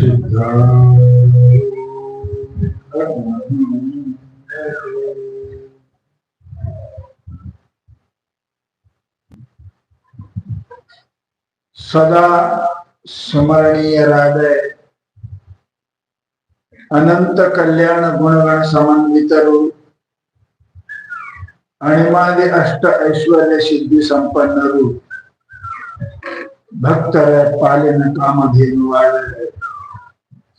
ಸಿದ್ಧ ಸದಾ ಸ್ಮರಣೀಯರಾದ ಅನಂತ ಕಲ್ಯಾಣ ಗುಣಗಳ ಸಮನ್ವಿತರು, ಅಣಿಮಾದಿ ಅಷ್ಟ ಐಶ್ವರ್ಯ ಸಿದ್ಧಿ ಸಂಪನ್ನರು, ಭಕ್ತರ ಪಾಲಿನ ಕಾಮಧೇನುವಾದ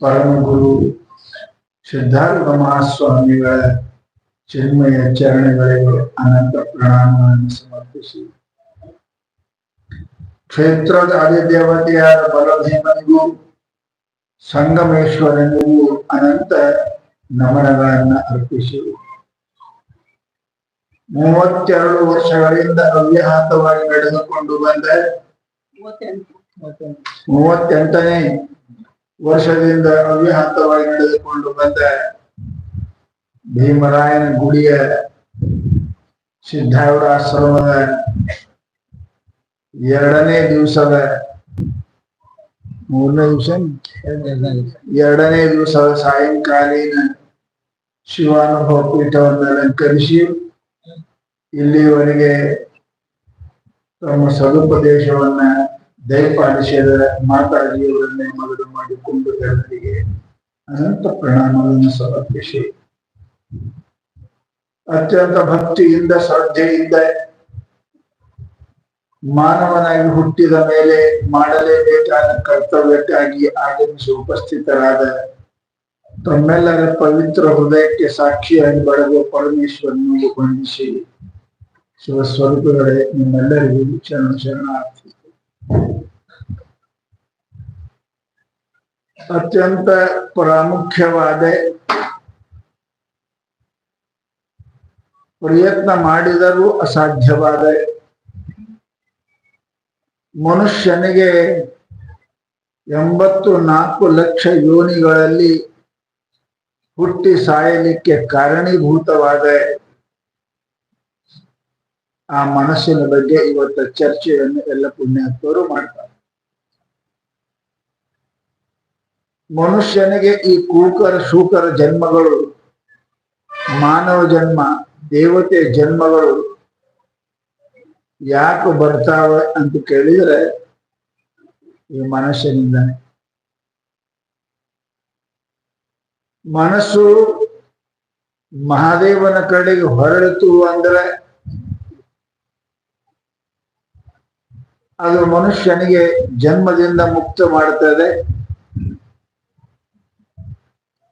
ಪರಮಗುರು ಸಿದ್ಧಾರ್ಥ ಮಹಾಸ್ವಾಮಿಗಳ ಚಿನ್ಮಯ ಚರಣಗಳಿಗೆ ಅನಂತ ಪ್ರಣಾಮಗಳನ್ನು ಸಮರ್ಪಿಸಿ, ಕ್ಷೇತ್ರದ ಅಧಿದೇವತೆಯಾದ ಬಲಭೀಮನಿಗೂ ಸಂಗಮೇಶ್ವರನಿಗೂ ಅನಂತ ನಮನಗಳನ್ನು ಅರ್ಪಿಸಿ, 32 ವರ್ಷಗಳಿಂದ ಅವ್ಯಾಹತವಾಗಿ ನಡೆದುಕೊಂಡು ಬಂದ 38ನೇ ವರ್ಷದಿಂದ ಅವ್ಯಾಹತವಾಗಿ ನಡೆದುಕೊಂಡು ಬಂದ ಭೀಮರಾಯನ ಗುಡಿಯ ಸಿದ್ಧಾವರಾಶ್ರಮದ 2ನೇ ದಿವಸದ 2ನೇ ದಿವಸದ ಸಾಯಂಕಾಲೀನ ಶಿವಾನುಭವ ಪೀಠವನ್ನು ಅಲಂಕರಿಸಿ ಇಲ್ಲಿಯವರೆಗೆ ತಮ್ಮ ಸದುಪದೇಶವನ್ನ ದಯಪಾಲಿಸಿದ ಮಾತಾಜಿಯವರನ್ನೇ ಮೊದಲು ಮಾಡಿಕೊಂಡು ಜನರಿಗೆ ಅನಂತ ಪ್ರಣಾಮಗಳನ್ನು ಸಮರ್ಪಿಸಿ, ಅತ್ಯಂತ ಭಕ್ತಿಯಿಂದ ಶ್ರದ್ಧೆಯಿಂದ ಮಾನವನಾಗಿ ಹುಟ್ಟಿದ ಮೇಲೆ ಮಾಡಲೇಬೇಕಾದ ಕರ್ತವ್ಯಕ್ಕಾಗಿ ಆಗಮಿಸಿ ಉಪಸ್ಥಿತರಾದ ತಮ್ಮೆಲ್ಲರ ಪವಿತ್ರ ಹೃದಯಕ್ಕೆ ಸಾಕ್ಷಿಯಾಗಿ ಬೆಳೆದ ಪರಮೇಶ್ವರನಿಗೆ ವಂದಿಸಿ, ಶಿವಸ್ವರೂಪಗಳೇ ನಿಮ್ಮೆಲ್ಲರಿಗೂ ಶರಣಾರ್ಥಿ. ಅತ್ಯಂತ ಪ್ರಾಮುಖ್ಯವಾದ ಪ್ರಯತ್ನ ಮಾಡಿದರೂ ಅಸಾಧ್ಯವಾದ ಮನುಷ್ಯನಿಗೆ 84 ಲಕ್ಷ ಯೋನಿಗಳಲ್ಲಿ ಹುಟ್ಟಿ ಸಾಯಲಿಕ್ಕೆ ಕಾರಣೀಭೂತವಾದ ಆ ಮನಸ್ಸಿನ ಬಗ್ಗೆ ಇವತ್ತ ಚರ್ಚೆಯನ್ನು ಎಲ್ಲ ಪುಣ್ಯಾತ್ಮರು ಮಾಡ್ತಾರೆ. ಮನುಷ್ಯನಿಗೆ ಈ ಕೂಕರ ಶೂಕರ ಜನ್ಮಗಳು, ಮಾನವ ಜನ್ಮ, ದೇವತೆ ಜನ್ಮಗಳು ಯಾಕೆ ಬರ್ತಾವ ಅಂತ ಕೇಳಿದ್ರೆ ಈ ಮನುಷ್ಯನಿಂದಾನೆ. ಮನಸ್ಸು ಮಹಾದೇವನ ಕಡೆಗೆ ಹೊರಳಿತು ಅಂದ್ರೆ ಅದು ಮನುಷ್ಯನಿಗೆ ಜನ್ಮದಿಂದ ಮುಕ್ತ ಮಾಡ್ತದೆ.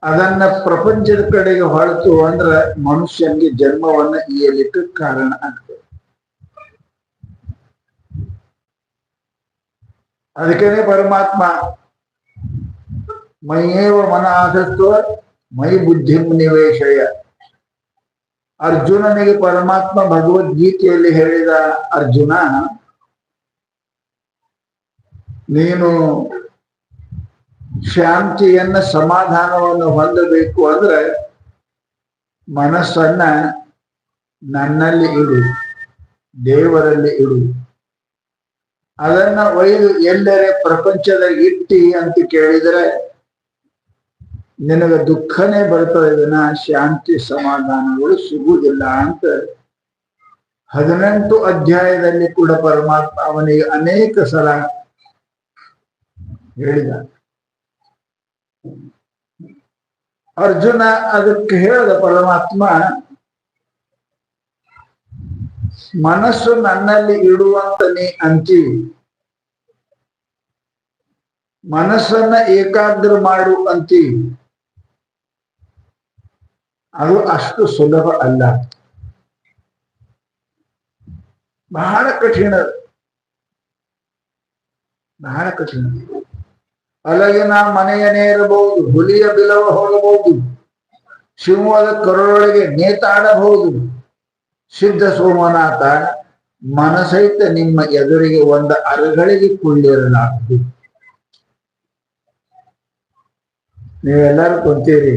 ಅದನ್ನ ಪ್ರಪಂಚದ ಕಡೆಗೆ ಹೊರತು ಅಂದ್ರೆ ಮನುಷ್ಯನಿಗೆ ಜನ್ಮವನ್ನ ಇಯಲಿಕ್ಕೆ ಕಾರಣ ಆಗ್ತದೆ. ಅದಕ್ಕೇನೆ ಪರಮಾತ್ಮ ಮೈಯೇವ ಮನ ಆಸಕ್ತವ ಮೈ ಬುದ್ಧಿ ನಿವೇಶಯ. ಅರ್ಜುನನಿಗೆ ಪರಮಾತ್ಮ ಭಗವದ್ಗೀತೆಯಲ್ಲಿ ಹೇಳಿದ, ಅರ್ಜುನ ನೀನು ಶಾಂತಿಯನ್ನ ಸಮಾಧಾನವನ್ನು ಹೊಂದಬೇಕು ಅಂದ್ರೆ ಮನಸ್ಸನ್ನ ನನ್ನಲ್ಲಿ ಇಡು, ದೇವರಲ್ಲಿ ಇಡು. ಅದನ್ನ ಒಯ್ದು ಎಲ್ಲರೇ ಪ್ರಪಂಚದ ಇಟ್ಟಿ ಅಂತ ಕೇಳಿದರೆ ನಿನಗೆ ದುಃಖನೇ ಬರ್ತದೆ, ಇದನ್ನ ಶಾಂತಿ ಸಮಾಧಾನಗಳು ಸಿಗುವುದಿಲ್ಲ ಅಂತ 18 ಅಧ್ಯಾಯದಲ್ಲಿ ಕೂಡ ಪರಮಾತ್ಮ ಅವನಿಗೆ ಅನೇಕ ಸಲ ಹೇಳಿದ. ಅರ್ಜುನ ಅದಕ್ಕೆ ಹೇಳಿದ ಪರಮಾತ್ಮ, ಮನಸ್ಸು ನನ್ನಲ್ಲಿ ಇಡುವಂತ ನೀ ಅಂತಿ, ಮನಸ್ಸನ್ನ ಏಕಾಗ್ರ ಮಾಡು ಅಂತಿ, ಅದು ಅಷ್ಟು ಸುಲಭ ಅಲ್ಲ, ಬಹಳ ಕಠಿಣ, ಬಹಳ ಕಠಿಣ. ಅಲಗಿನ ಮನೆಯನೇ ಇರಬಹುದು, ಹುಲಿಯ ಬಿಲವ ಹೋಗಬಹುದು, ಸಿಂಹದ ಕರುಳೊಳಗೆ ನೇತಾಡಬಹುದು. ಸಿದ್ಧ ಸೋಮನಾಥ ಮನಸಹಿತ ನಿಮ್ಮ ಎದುರಿಗೆ ಒಂದು ಅರಗಳಿಗೆ ಕುಳ್ಳಿರಲಾಗದು. ನೀವೆಲ್ಲರೂ ಕುಂತೀರಿ,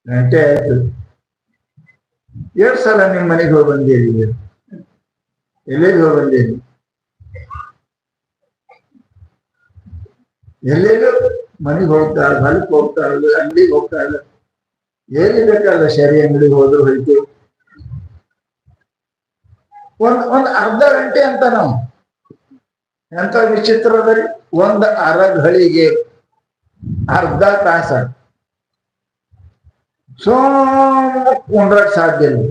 ಗಂಟೆ ಆಯ್ತು, 2 ಸಲ ನಿಮ್ಮ ಮನೆಗೆ ಹೋಗಿ ಬಂದಿರಿ, ಎಲ್ಲಿಗೆ ಹೋಗಿ ಬಂದಿರಿ? ಎಲ್ಲೆಲ್ಲೂ ಮನೆಗೆ ಹೋಗ್ತಾಳೆ, ಹೊಲಕ್ಕೆ ಹೋಗ್ತಾಳೆ, ಅಂಗಡಿಗೆ ಹೋಗ್ತಾಳೆ, ಏನಿರ್ಬೇಕಾದ್ರೆ ಶರಿ ಅಂಗಡಿಗೆ ಹೋದ್ರು ಹೋಯ್ತು. ಒಂದ್ ಅರ್ಧ ಗಂಟೆ ಅಂತ ನಾವು ಎಂತ ವಿಚಿತ್ರದಲ್ಲಿ ಒಂದು ಅರಗಳಿಗೆ ಅರ್ಧ ತಾಸ ಕುಂಡ್ರಕ್ ಸಾಧ್ಯ ಇಲ್ಲ.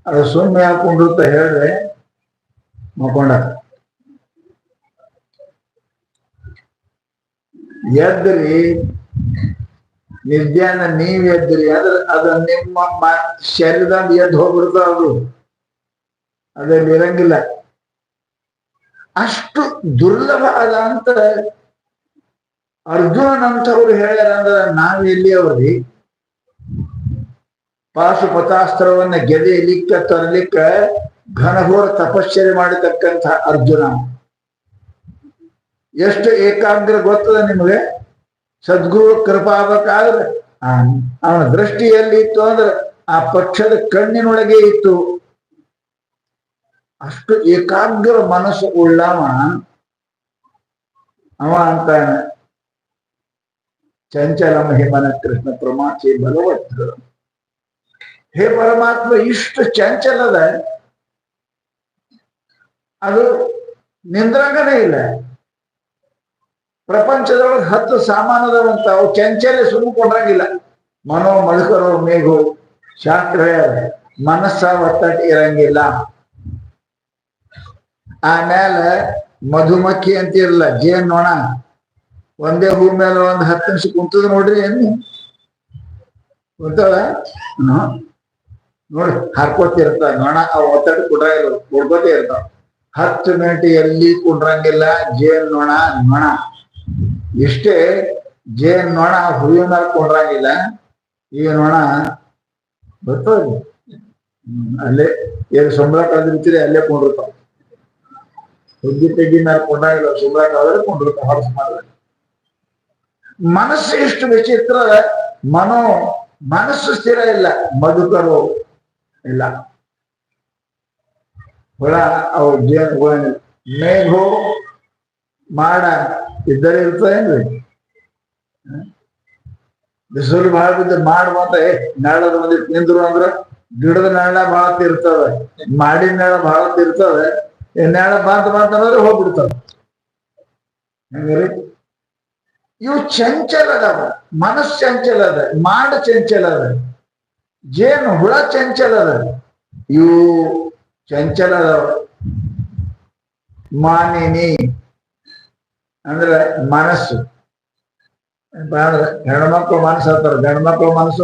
ಅದು ಸುಮ್ಮನೆ ಹಾಕೊಂಡು ಹೇಳಿದ್ರೆ ಮಕೊಂಡ ಎದ್ರಿ ನಿರ್ಧ್ಯಾನ ನೀವ್ ಎದ್ರಿ ಅಂದ್ರೆ ಅದು ನಿಮ್ಮ ಶರೀರದಿಂದ ಎದ್ದು ಹೋಗ್ಬಿಡ್ತಾವ, ಅದ್ರಲ್ಲಿ ಇರಂಗಿಲ್ಲ. ಅಷ್ಟು ದುರ್ಲಭ ಅದ ಅಂತ ಅರ್ಜುನನಂತವ್ರು ಹೇಳ್ಯಾರ. ಅಂದ್ರೆ ನಾವೆಲ್ಲಿ ಅವ್ರಿ ಪಾಶುಪತಾಸ್ತ್ರವನ್ನ ಗೆದೆಯಲಿಕ್ಕ ತರಲಿಕ್ಕ ಘನಘೋರ ತಪಶ್ಚರ್ಯ ಮಾಡತಕ್ಕಂಥ ಅರ್ಜುನ ಎಷ್ಟು ಏಕಾಗ್ರ ಗೊತ್ತದ ನಿಮಗೆ. ಸದ್ಗುರು ಕೃಪಾ ಆಗ್ಬೇಕಾದ್ರೆ ಅವನ ದೃಷ್ಟಿಯಲ್ಲಿ ಇತ್ತು ಅಂದ್ರೆ ಆ ಪಕ್ಷದ ಕಣ್ಣಿನೊಳಗೆ ಇತ್ತು. ಅಷ್ಟು ಏಕಾಗ್ರ ಮನಸ್ಸು ಉಳ್ಳವ ಅವ ಅಂತಾನೆ, ಚಂಚಲ ಮಹಿಮನ ಕೃಷ್ಣ ಪ್ರಮಾಚಿ ಬಲವತ್ತು. ಹೇ ಪರಮಾತ್ಮ, ಇಷ್ಟು ಚಂಚಲದ ಅದು ನಿಂದ್ರಂಗನೇ ಇಲ್ಲ. ಪ್ರಪಂಚದೊಳಗೆ 10 ಸಾಮಾನದವಂತ ಅವು ಚಂಚಲೆ ಸುಮ್ಮಕೊಂಡ್ರಂಗಿಲ್ಲ. ಮನೋ ಮಧುಕರೋ ಮೇಘು ಶಾಸ್ತ್ರ ಮನಸ್ಸ ಒತ್ತಟ್ಟು ಇರಂಗಿಲ್ಲ. ಆಮೇಲೆ ಮಧುಮಕ್ಕಿ ಅಂತ ಇರಲ್ಲ, ಜೇನ್ ನೋಣ ಒಂದೇ ಹೂ ಮೇಲೆ ಒಂದು 10 ನಿಮಿಷ ಕುಂತದ ನೋಡ್ರಿ. ಏನು ಕುಂತದ ನೋಡಿ ಹಾರ್ಕೋತಿರ್ತಾವ ನೋಣ. ಅವು ಒತ್ತಡ ಕುಡ್ರಂಗಿಲ್ಲ, ಕುಡ್ಕೋತೇ ಇರ್ತಾವ. 10 ಮಿನಿಟ್ ಎಲ್ಲಿ ಕುಂಡ್ರಂಗಿಲ್ಲ ಜೇನ್ ನೋಣ. ನೋಣ ಇಷ್ಟೇ, ಜೇನ್ ನೋಣ ಹುರಿಯ ಮೇಲೆ ಕುಂಡ್ರಂಗಿಲ್ಲ. ಈ ನೋಣ ಬರ್ತದ ಅಲ್ಲೇ ಏನು ಸಂಬಳ ಕಳೆದಿರ್ತೀರಿ ಅಲ್ಲೇ ಕೊಂಡಿರ್ತಾವ. ಹುಗ್ಗಿ ತೆಗ್ಗಿ ಮೇಲೆ ಕೊಂಡಾಗಿಲ್ಲ, ಸಂಬಳ ಕಳೆದ್ರೆ ಕೊಂಡಿರ್ತಾವ ಹೊರಸು ಮಾಡಿದ್ರೆ. ಮನಸ್ಸು ಇಷ್ಟು ವಿಚಿತ್ರ. ಮನಸ್ಸು ಸ್ಥಿರ ಇಲ್ಲ, ಮಧುಕರು ಇಲ್ಲ. ಹುಳ ಅವು ಜೇನು ಮೇಘು ಮಾಡ ಇದ್ದರೆ ಇರ್ತದೇನ್ರಿ. ಬಿಸಿಲು ಬಹಳ ಬಿದ್ದ ಮಾಡುವಂತ ನೆಳದ ಮಂದಿ ನಿಂದ್ರು ಅಂದ್ರ ಗಿಡದ ನೆಳ ಬಹಳ ತಿರ್ತವೆ, ಮಾಡಿನ ನೆಳ ಬಹಳ ತಿರ್ತವೆ. ನೆಳ ಬಂತಂದ್ರೆ ಹೋಗ್ಬಿಡ್ತಾವ. ಹಂಗ್ರಿ ಇವು ಚಂಚಲ ಅದಾವ. ಮನಸ್ಸು ಚಂಚಲ ಅದ, ಮಾಡ ಚಂಚಲ ಅದ, ಜೇನು ಹುಳ ಚಂಚಲ ಅದ. ಇವು ಚಂಚಲ ಅದಾವ. ಮಾನಿನಿ ಅಂದ್ರೆ ಮನಸ್ಸು. ಅಂದ್ರೆ ಹೆಣ್ಮಕ್ಳು ಮನಸ್ಸು ಅಂತಾರೆ, ಗಂಡ್ಮಕ್ಳು ಮನಸ್ಸು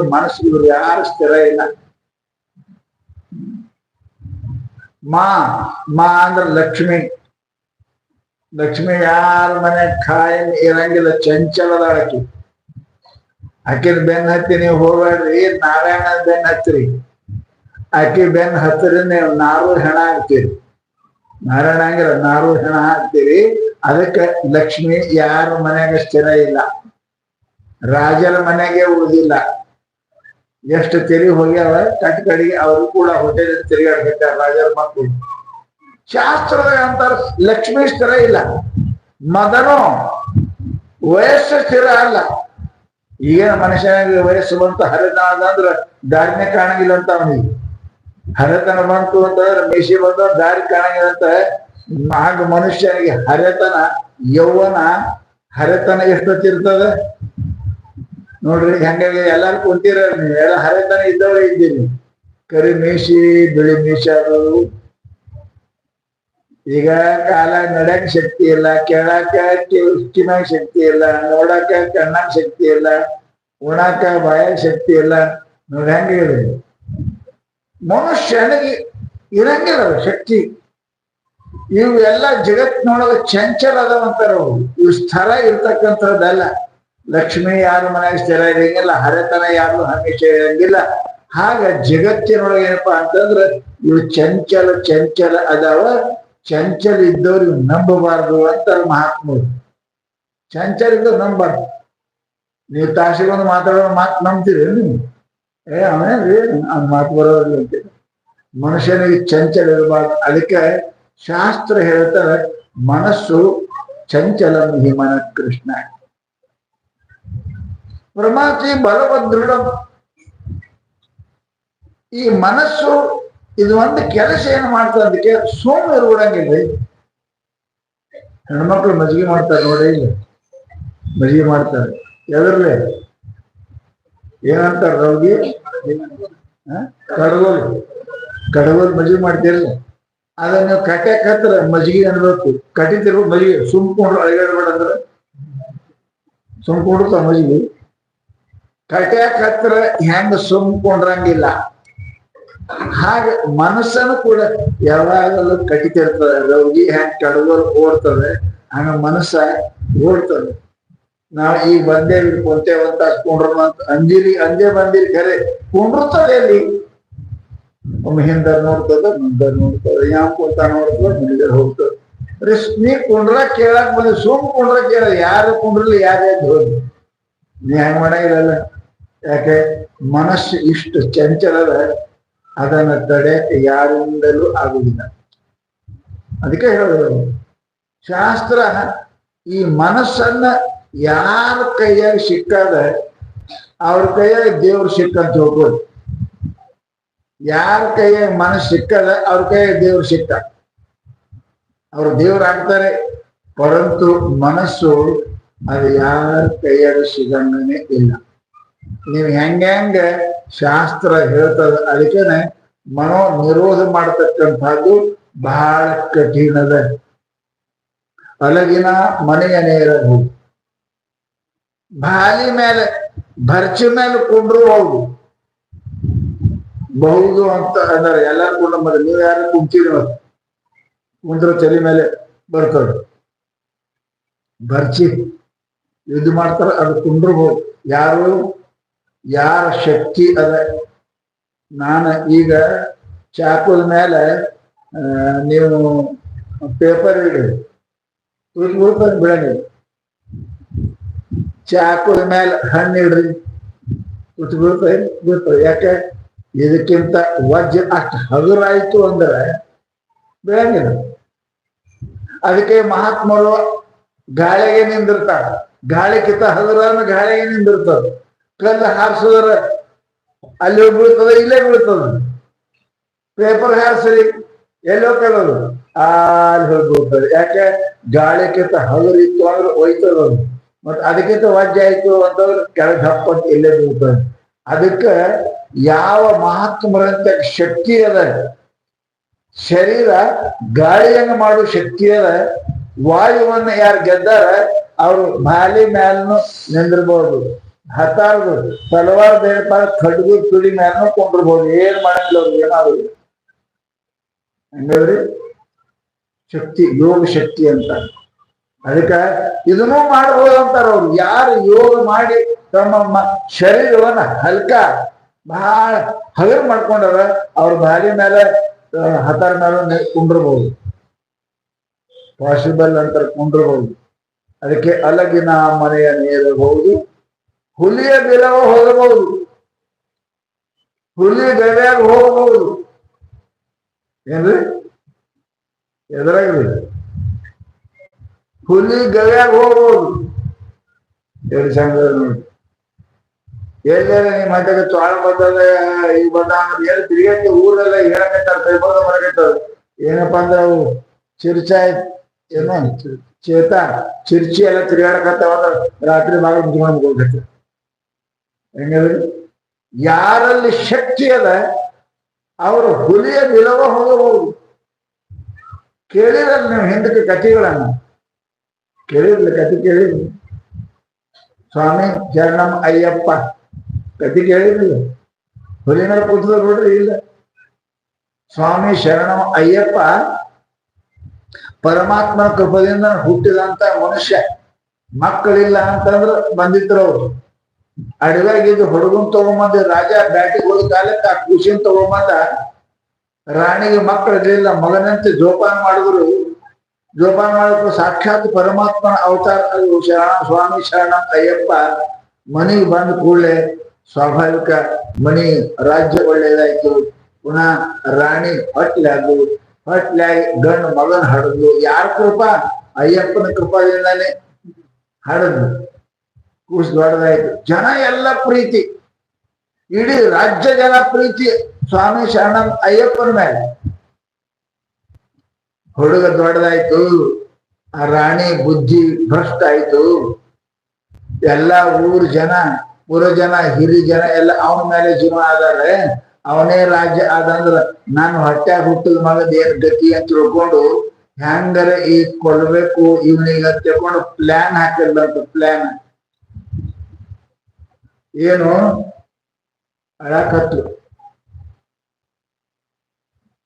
ಇವ್ರು ಯಾರು ಸ್ಥಿರ ಇಲ್ಲ. ಮಾ ಅಂದ್ರೆ ಲಕ್ಷ್ಮಿ. ಲಕ್ಷ್ಮಿ ಯಾರ ಮನೆ ಖಾಯಂ ಇರಂಗಿಲ್ಲ, ಚಂಚಲದ ಆಕಿನ ಬೆನ್ ಹತ್ತಿ ನೀವು ಹೋಗ್ಬೇಡ್ರಿ, ನಾರಾಯಣ ಬೆನ್ ಹತ್ತಿರಿ. ಆಕಿ ಬೆನ್ ಹತ್ತಿರಿ ನೀವು ನಾರು ಹೆಣ ಹಾಕ್ತೀರಿ. ನಾರಾಯಣ ಹಂಗಿರ ನಾರು ಹೆಣ ಹಾಕ್ತೀರಿ. ಅದಕ್ಕೆ ಲಕ್ಷ್ಮಿ ಯಾರ ಮನೆಯಾಗ ಸ್ಥಿರ ಇಲ್ಲ, ರಾಜರ ಮನೆಗೆ ಉಳಿದಿಲ್ಲ. ಎಷ್ಟು ತೆರಿ ಹೋಗ್ಯಾವ ಕಟ್ ಕಡೆಗೆ ಅವರು ಕೂಡ ಹೋಟೆಲ್ ತಿರುಗಾಡ್ಬೇಕಾರೆ ರಾಜರ ಮಕ್ಕಳು. ಶಾಸ್ತ್ರದ ಅಂತಾರ ಲಕ್ಷ್ಮಿ ಸ್ಥಿರ ಇಲ್ಲ, ಮದನು ವಯಸ್ಸು ಸ್ಥಿರ ಅಲ್ಲ. ಈಗೇನ ಮನುಷ್ಯನಿಗೆ ವಯಸ್ಸು ಬಂತು ಹರಿತನ ಅಂದ್ರೆ ದಾರಿನೇ ಕಾಣಂಗಿಲ್ಲ ಅಂತ ಅವನಿಗೆ. ಹರಿತನ ಬಂತು ಅಂತಂದ್ರೆ ಮೀಸಿ ಬಂದು ದಾರಿ ಕಾಣಂಗಿಲ್ಲ ಅಂತ. ಆಗ ಮನುಷ್ಯನಿಗೆ ಹರಿತನ ಯೌವನ ಹರಿತನ ಎಷ್ಟೊತ್ತಿರ್ತದ ನೋಡ್ರಿ. ಹಂಗಾಗಿ ಎಲ್ಲಾರು ಕುಂತೀರ ನೀವು, ಎಲ್ಲ ಹರಿತನ ಇದ್ದವರೇ ಇದ್ದೀರಿ. ಕರಿ ಮೀಸಿ ಬಿಳಿ ಮೀಸಿ ಅದು. ಈಗ ಕಾಲ ನಡ್ಯಾಕ ಶಕ್ತಿ ಇಲ್ಲ, ಕೇಳಾಕ ಕಿನ್ನಾಗ ಶಕ್ತಿ ಇಲ್ಲ, ನೋಡಾಕ ಕಣ್ಣಾಗ ಶಕ್ತಿ ಇಲ್ಲ, ಉಣಾಕ ಬಾಯಾಗ ಶಕ್ತಿ ಇಲ್ಲ. ನೋಡಿ ಹೆಂಗಿದೆ ಮನುಷ್ಯನಿಗೆ ಇರಂಗಿಲ್ಲ ಶಕ್ತಿ. ಇವು ಎಲ್ಲ ಜಗತ್ತಿನೊಳಗೆ ಚಂಚಲ ಅದಾವಂತಾರ. ಇವು ಸ್ಥಳ ಇರ್ತಕ್ಕಂಥದ್ದಲ್ಲ. ಲಕ್ಷ್ಮಿ ಯಾರು ಮನೆಯಾಗ ಸ್ಥಿರ ಇರಂಗಿಲ್ಲ, ಹರೆತನ ಯಾರು ಹಮೇಶ ಇರಂಗಿಲ್ಲ. ಹಾಗ ಜಗತ್ತಿನೊಳಗೆ ಏನಪ್ಪಾ ಅಂತಂದ್ರೆ ಇವು ಚಂಚಲ ಅದಾವ. ಚಂಚಲ ಇದ್ದವ್ರು ನಂಬಬಾರ್ದು ಅಂತಾರೆ ಮಹಾತ್ಮರು. ಚಂಚಲ ಇದ್ದವ್ರು ನಂಬಬಾರ್ದು. ನೀವು ತಾಸಿಗೊಂದು ಮಾತಾಡೋ ಮಾತು ನಂಬ್ತೀರಿ ನೀವು? ಅವನೇನ್ರಿ ಅವ್ನ ಮಾತು ಬರೋದ್ರಿ ಅಂತೀರಿ. ಮನುಷ್ಯನಿಗೆ ಚಂಚಲ ಇರಬಾರ್ದು. ಅದಕ್ಕೆ ಶಾಸ್ತ್ರ ಹೇಳ್ತಾರೆ ಮನಸ್ಸು ಚಂಚಲಂ ಹಿ ಮನ ಕೃಷ್ಣ. ಪ್ರಮಾತಿ ಬಲವದೃಢ. ಈ ಮನಸ್ಸು ಇದು ಒಂದು ಕೆಲಸ ಏನು ಮಾಡ್ತದೆ ಅದಕ್ಕೆ ಸುಮ್ಮನೆ ಇರ್ಬಿಡಂಗಿಲ್ಲ. ಹೆಣ್ಮಕ್ಳು ಮಜ್ಜಿಗೆ ಮಾಡ್ತಾರೆ ನೋಡಿ, ಇಲ್ಲ ಮಜ್ಜಿಗೆ ಮಾಡ್ತಾರೆ ಎದರ್ಲೆ ಏನಂತಾರ ರೌಗಿ ಕಡಗೋಲ್ ಕಡಗೋಲ್ ಮಜ್ಜಿಗೆ ಮಾಡ್ತಿರಲ್ಲ, ಅದನ್ನ ನೀವು ಕಟ್ಯಾಕ್ ಹತ್ರ ಮಜ್ಜಿಗೆ ಅನ್ಬೇಕು. ಕಟ್ಟಿತಿರ್ಬೇಕು ಮಜ್ಜಿಗೆ, ಸುಮ್ಕೊಂಡ್ರು ಅಳಿಗಾಡ್ಬೇಡ ಅಂದ್ರೆ ಸುಮ್ಕೊಂಡ್ರು ಮಜ್ಜಿಗೆ. ಕಟ್ಯಾಕ್ ಹತ್ರ ಹೆಂಗ ಸುಮ್ಕೊಂಡ್ರಂಗಿಲ್ಲ ಹಾಗೆ ಮನಸ್ಸನ್ನು ಕೂಡ ಯಾವಾಗಲೂ ಕಟ್ಟಿತಿರ್ತದೆ. ರೌಗಿ ಹೆಂಗ್ ಕಡಗೋಲ್ ಓಡ್ತದೆ ಹಂಗ ಮನಸ್ಸ ಓಡ್ತದೆ. ನಾವ್ ಈಗ ಬಂದೇವಿ ಕುಂತೇವಂತ ಕುಂಡ್ರ ಅಂಜಿರಿ ಅಂಜೆ ಬಂದಿರಿ ಖರೆ ಕುಂಡ್ರುತ್ತದೆ ಅಲ್ಲಿ. ಒಮ್ಮೆ ಹಿಂದರ್ ನೋಡ್ತದ ಮುಂದರ್ ನೋಡ್ತದ, ಯಾವ ಕುಂತ ನೋಡ್ತದ ಮುಂದರ್ ಹೋಗ್ತದ. ನೀ ಕುಂಡ್ರ ಕೇಳಕ್ ಬಂದ ಸುಮ್ ಕುಂಡ್ರ ಕೇಳ, ಯಾರು ಕುಂಡ್ರಲಿ ಯಾರೇ ಹೋಗಿ ನೀ ಹೆಂಗ್ ಮಾಡಂಗಿಲ್ಲಲ್ಲ. ಯಾಕೆ ಮನಸ್ಸು ಇಷ್ಟು ಚಂಚಲದ, ಅದನ್ನ ತಡೆ ಯಾರಿಂದಲೂ ಆಗುವುದಿಲ್ಲ. ಅದಕ್ಕೆ ಹೇಳೋದು ಶಾಸ್ತ್ರ ಈ ಮನಸ್ಸನ್ನ ಯಾರ ಕೈಯಾಗ ಸಿಕ್ಕದ ಅವ್ರ ಕೈಯಾಗ ದೇವ್ರು ಸಿಕ್ಕಂತ ಹೋಗೋದು. ಯಾರ ಕೈಯಾಗ ಮನಸ್ಸು ಸಿಕ್ಕದ ಅವ್ರ ಕೈಯಾಗ ದೇವ್ರು ಸಿಕ್ಕ, ಅವ್ರು ದೇವ್ರು ಆಗ್ತಾರೆ. ಪರಂತು ಮನಸ್ಸು ಅದು ಯಾರ ಕೈಯಾಗ ಸಿಗಂಗನೇ ಇಲ್ಲ. ನೀವು ಹೆಂಗ ಶಾಸ್ತ್ರ ಹೇಳ್ತದ. ಅದಕ್ಕೇನೆ ಮನೋ ನಿರೋಧ ಮಾಡತಕ್ಕಂಥದ್ದು ಬಹಳ ಕಠಿಣದ. ಅಲಗಿನ ಮನೆಯ ನೇರವು ಬಾಲಿ ಮೇಲೆ ಭರ್ಚಿ ಮೇಲೆ ಕುಂಡ್ರು ಹೌದು ಬಹುದು ಅಂತ ಅಂದರೆ ಎಲ್ಲಾರು ಕೂಡ ಮದ ನೀವು ಯಾರು ಕುಂತೀರಿ ಮತ್ತು ಕುಂದ್ರ ತಲೆ ಮೇಲೆ ಬರ್ತದೆ. ಭರ್ಚಿ ಇದು ಮಾಡ್ತಾರ ಅದು ಕುಂಡ್ರಬಹುದು. ಯಾರು ಯಾರ ಶಕ್ತಿ ಅದ. ನಾನು ಈಗ ಚಾಕುದ ಮೇಲೆ ನೀವು ಪೇಪರ್ ಇಡಿ ಬಿಡಂಗಿಲ್ಲ. ಚಾಕುದ ಮೇಲೆ ಹಣ್ಣು ಇಡ್ರಿ ಬೀಳ್ತದೆ. ಯಾಕೆ ಇದಕ್ಕಿಂತ ವಜ್ರ ಅಷ್ಟು ಹಗುರಾಯ್ತು ಅಂದ್ರೆ ಬೆಳಂಗಿಲ್ಲ. ಅದಕ್ಕೆ ಮಹಾತ್ಮರು ಗಾಳಿಗೆ ನಿಂದಿರ್ತಾರ. ಗಾಳಿಗಿಂತ ಹಗುರನ್ನು ಗಾಳಿಗೆ ನಿಂದಿರ್ತದ. ಕಲ್ಲು ಹಾರಿಸಿದ್ರ ಅಲ್ಲಿ ಬೀಳ್ತದ, ಇಲ್ಲೇ ಬೀಳ್ತದ. ಪೇಪರ್ ಹಾರಿಸ್ರಿ ಎಲ್ಲೋ ಕಲ್ಲದು ಅಲ್ಲಿ ಹೋಗಿ ಬೀಳ್ತದೆ. ಯಾಕೆ ಗಾಳಿಗಿಂತ ಹಗುರಿತ್ತು ಅಂದ್ರೆ ಒಯ್ತದ. ಮತ್ ಅದಕ್ಕಿಂತ ವಜ್ಜೆ ಆಯ್ತು ಅಂತಂದ್ರೆ ಕೆಳಗೆ ಹಪ್ಪಂತ ಇಲ್ಲೇ ಬೀಳ್ತದೆ. ಅದಕ್ಕೆ ಯಾವ ಮಹಾತ್ಮರಂತ ಶಕ್ತಿ ಅದ, ಶರೀರ ಗಾಳಿಯನ್ನ ಮಾಡೋ ಶಕ್ತಿ ಅದ. ವಾಯುವನ್ನ ಯಾರು ಗೆದ್ದಾರ ಅವ್ರು ಬಾಲಿ ಮ್ಯಾಲನು ನಿಂದಿರ್ಬೋದು, ಹತ್ತಾರ್ದು ತಲವಾರ್ ಬೇಪ ಖಡ್ಗು ತುಳಿ ಮ್ಯಾಲನು ಕೊಂಡಿರ್ಬೋದು. ಏನ್ ಮಾಡಂಗಿಲ್ಲ ಅವ್ರಿಗೆ, ಏನಾದ್ರು ಹಂಗದ್ರಿ ಶಕ್ತಿ, ಯೋಗ ಶಕ್ತಿ ಅಂತ. ಅದಕ್ಕ ಇದನ್ನೂ ಮಾಡಬಹುದು ಅಂತಾರ ಅವ್ರು. ಯಾರು ಯೋಗ ಮಾಡಿ ತಮ್ಮ ಶರೀರವನ್ನ ಹಲ್ಕ ಬಹಳ ಹಗರ್ ಮಾಡ್ಕೊಂಡಾರ ಅವ್ರ ಬಾಲಿ ಮೇಲೆ ಹತ್ತಾರ ಮೇಲೆ ಕುಂಡ್ರಬಹುದು. ಪಾಸಿಬಲ್ ಅಂತಾರೆ, ಕುಂಡ್ರಬಹುದು. ಅದಕ್ಕೆ ಅಲಗಿನ ಮನೆಯ ನೇರಬಹುದು, ಹುಲಿಯ ಬಿಲವ ಹೋಗಬಹುದು, ಹುಲಿ ಗವ್ಯಾಗ ಹೋಗಬಹುದು. ಏನ್ರಿ ಎದುರಾಗ್ರಿ ಹುಲಿ ಗವ್ಯಾಗ ಹೋಗ್ಬೋದು. ಎರಡು ಸಂಘ ನೋಡಿ ಎಲ್ಲೆಲ್ಲ ನಿಮ್ಮ ಮಧ್ಯಕ್ಕೆ ಚೋಳ ಬಂದದ ಈ ಬಂದ ಏನು ತಿರುಗಕ್ಕೆ ಊರೆಲ್ಲ ಹೇಳಕತ್ತಾರ, ಕೈಬಂದ ಬರಕತ್ತಾರ. ಏನಪ್ಪಾ ಅಂದ್ರೆ ಅವು ಚಿರ್ಚಾಯ್ ಏನೋ ಚೇತ ಚಿರ್ಚಿ ಎಲ್ಲ ತಿರುಗಾಡಕತ್ತಾವ ರಾತ್ರಿ ಭಾಗ ಮುಚ್ಕೊಂಡು ಹೋಗ್ಬೇಕು. ಹೆಂಗದ್ರಿ ಯಾರಲ್ಲಿ ಶಕ್ತಿ ಅದ ಅವರು ಹುಲಿಯ ಬಿಲವ ಹೋಗಬಹುದು. ಕೇಳಿರಲ್ಲ ನೀವು ಹಿಂದಕ್ಕೆ ಕಥೆಗಳನ್ನ ಕೇಳಿರ್ಲಿ, ಕಥೆ ಕೇಳಿರ್ಲಿ. ಸ್ವಾಮಿ ಶರಣಂ ಅಯ್ಯಪ್ಪ ಕಥೆ ಕೇಳಿರ್ಲಿಲ್ಲ. ಹುಲಿನ ಕೂತದ ನೋಡ್ರಿ, ಇಲ್ಲ. ಸ್ವಾಮಿ ಶರಣಂ ಅಯ್ಯಪ್ಪ ಪರಮಾತ್ಮನ ಕೃಪದಿಂದ ಹುಟ್ಟಿದಂತ ಮನುಷ್ಯ. ಮಕ್ಕಳಿಲ್ಲ ಅಂತಂದ್ರ ಬಂದಿದ್ರು ಅವ್ರು. ಅಡವ್ಯಾಗಿದ್ದು ಹುಡುಗನ್ ತಗೊಂಬಂದ ರಾಜ ಬ್ಯಾಟಿಗೆ ಹೋದ ಕಾಲಕ್ಕೆ ಆ ಖುಷಿನ್ ತಗೊಂಬಂದ ರಾಣಿಗೆ ಮಕ್ಕಳಿರ್ಲಿಲ್ಲ. ಮಗನಂತೆ ಜೋಪಾನ ಮಾಡಿದ್ರು. ಜೋಪಾನ ಮಾಡಬೇಕು. ಸಾಕ್ಷಾತ್ ಪರಮಾತ್ಮನ ಅವತಾರ ಅದು ಶರಣ ಸ್ವಾಮಿ ಶರಣ ಅಯ್ಯಪ್ಪ. ಮನೆಗೆ ಬಂದ ಕೂಡಲೇ ಸ್ವಾಭಾವಿಕ ಮನಿ ರಾಜ್ಯ ಒಳ್ಳೇದಾಯ್ತು. ಪುನಃ ರಾಣಿ ಹೊಟ್ಲಾಗು, ಹೊಟ್ಲಾಗಿ ಗಂಡು ಮಗನ ಹಡದು. ಯಾರ ಕೃಪಾ? ಅಯ್ಯಪ್ಪನ ಕೃಪಾದಿಂದಾನೆ ಹಡದು ಕೂಸ್ ದೊಡ್ಡದಾಯ್ತು. ಜನ ಎಲ್ಲ ಪ್ರೀತಿ, ಇಡೀ ರಾಜ್ಯ ಜನ ಪ್ರೀತಿ ಸ್ವಾಮಿ ಶರಣ ಅಯ್ಯಪ್ಪನ ಮೇಲೆ. ಹುಡುಗ ದೊಡ್ಡದಾಯ್ತು, ಆ ರಾಣಿ ಬುದ್ಧಿ ಭ್ರಷ್ಟ ಆಯ್ತು. ಎಲ್ಲ ಊರ್ ಜನ, ಪುರ ಜನ, ಹಿರಿ ಜನ ಎಲ್ಲ ಅವನ ಮೇಲೆ ಜೀವ ಆದಾರೆ. ಅವನೇ ರಾಜ್ಯ ಆದಂದ್ರ ನಾನು ಹೊಟ್ಯಾಗ ಹುಟ್ಟಿದ ಮಗದ ಏನ್ ಗತಿ ಅಂತ ತಿಳ್ಕೊಂಡು ಹೆಂಗರ ಈ ಕೊಡ್ಬೇಕು ಇವನಿಗ ಅಂತ ತಿಳ್ಕೊಂಡು ಪ್ಲಾನ್ ಹಾಕಿರ್ಲಂತ. ಪ್ಲಾನ್ ಏನು, ಅಳಕತ್ಲು,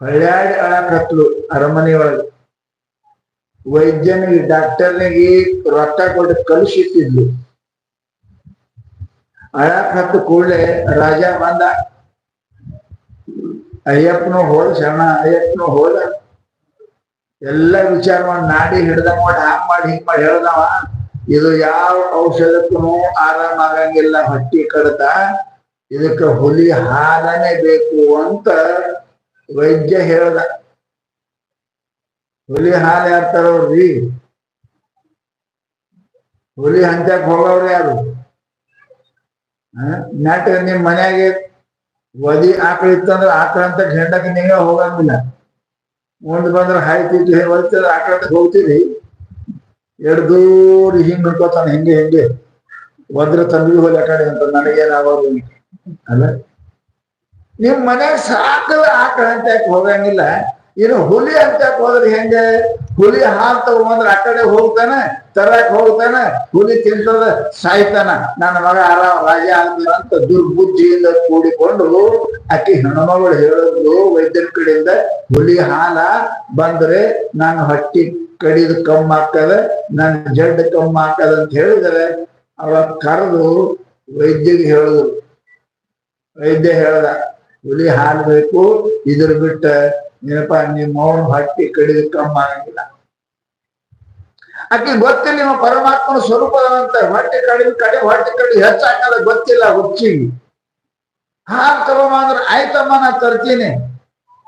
ಹಳ್ಯಾಡಿ ಅಳಕತ್ಲು ಅರಮನೆ ಒಳಗೆ. ವೈದ್ಯನಿಗೆ ಡಾಕ್ಟರ್ನಿಗೆ ರೊಕ್ಕ ಕೊಟ್ಟು ಕಲಿಸಿಟ್ಟಿದ್ಲು. ಅಳಕತ್ತು ಕೂಡಲೇ ರಾಜ ಬಂದ. ಅಯ್ಯಪ್ಪನು ಹೋದ, ಶರಣ ಅಯ್ಯಪ್ಪನು ಹೋದ. ಎಲ್ಲ ವಿಚಾರ ಮಾಡಿ ನಾಡಿ ಹಿಡ್ದ ಮಾಡಿ ಹಾಂಗ್ ಮಾಡಿ ಹಿಂಗ್ ಮಾಡಿ ಹೇಳ್ದವ, ಇದು ಯಾವ ಔಷಧಕ್ಕೂ ಆರಾಮ ಆಗಂಗಿಲ್ಲ, ಹೊಟ್ಟಿ ಕಡತ, ಇದಕ್ಕೆ ಹುಲಿ ಹಾಲನೆ ಬೇಕು ಅಂತ ವೈದ್ಯ ಹೇಳ್ದ. ಹುಲಿ ಹಾಲು ಯಾರು ತರೋರ್ರಿ? ಹುಲಿ ಹಂತಕ್ ಹೋಗವ್ರು ಯಾರು? ನಟ ನಿಮ್ ಮನ್ಯಾಗೆ ವದಿ ಆಕಳ ಇತ್ತಂದ್ರ ಆಕಳ ಅಂತ ಹೆಂಡಕ್ಕೆ ನೀವೇ ಹೋಗಂಗಿಲ್ಲ. ಮುಂದ್ ಬಂದ್ರ ಹಾಯ್ತಿತ್ತು ಹೊಲ್ತದ ಆಕಳಕ್ಕೆ ಹೋಗ್ತೀರಿ. ಎರಡು ದೂರ ಹಿಂಗ್ ಹಿಡ್ಕೋತಾನ, ಹೆಂಗೆ ಹೆಂಗೆ ಒದ್ರ ತಂಬಿ ಹೋಲಿ ಆ ಕಡೆ ಅಂತ ನನಗೇನಾಗೋದು ಅಲ್ಲ. ನಿಮ್ ಮನ್ಯಾಗ ಸಾಕಲ್ಲ ಆಕಳ ಅಂತ ಯಾಕೆ ಹೋಗಂಗಿಲ್ಲ, ಇನ್ನು ಹುಲಿ ಅಂತ ಹೋದ್ರೆ ಹೆಂಗೆ? ಹುಲಿ ಹಾಲು ತಗೊಂಡ್ರೆ ಆ ಕಡೆ ಹೋಗ್ತಾನ, ತರಕ್ ಹೋಗ್ತಾನ, ಹುಲಿ ತಿಂತದ ಸಾಯ್ತಾನ. ನನ್ನ ಮಗ ಆರಾಮ ರಾಜ ಅಂತ ದುರ್ಬುದ್ಧಿಯಿಂದ ಕೂಡಿಕೊಂಡು ಆಕೆ ಹೆಣ್ಮಗಳು ಹೇಳಿದ್ಲು ವೈದ್ಯರ ಕಡೆಯಿಂದ, ಹುಲಿ ಹಾಲ ಬಂದ್ರೆ ನಾನು ಹೊಟ್ಟಿ ಕಡಿದು ಕಮ್ಮಿ ಆಗ್ತದ, ನನ್ನ ಜಡ್ಡು ಕಮ್ಮಿ ಆಗ್ತದ ಅಂತ ಹೇಳಿದ್ರೆ ಅವಾಗ ಕರೆದು ವೈದ್ಯಗೆ ಹೇಳಿದ್ರು. ವೈದ್ಯ ಹೇಳ್ದ, ಹುಲಿ ಹಾಲು ಬೇಕು, ಇದ್ರ ಬಿಟ್ಟ ಏನಪ್ಪಾ ನಿಮ್ಮ ಅವನ ಹೊಟ್ಟಿ ಕಡಿದು ಕಮ್ಮಿ ಆಗಂಗಿಲ್ಲ. ಆಕೆ ಗೊತ್ತಿಲ್ಲ ನಿಮ್ಮ ಪರಮಾತ್ಮನ ಸ್ವರೂಪದಂತ. ಹೊಟ್ಟೆ ಕಡಿ ಹೆಚ್ಚಾಕದ ಗೊತ್ತಿಲ್ಲ ಹುಚ್ಚಿಗೆ. ಹಾಲು ತಗೊಂಬಂದ್ರ ಆಯ್ತಮ್ಮ ನಾ ತರ್ತೀನಿ,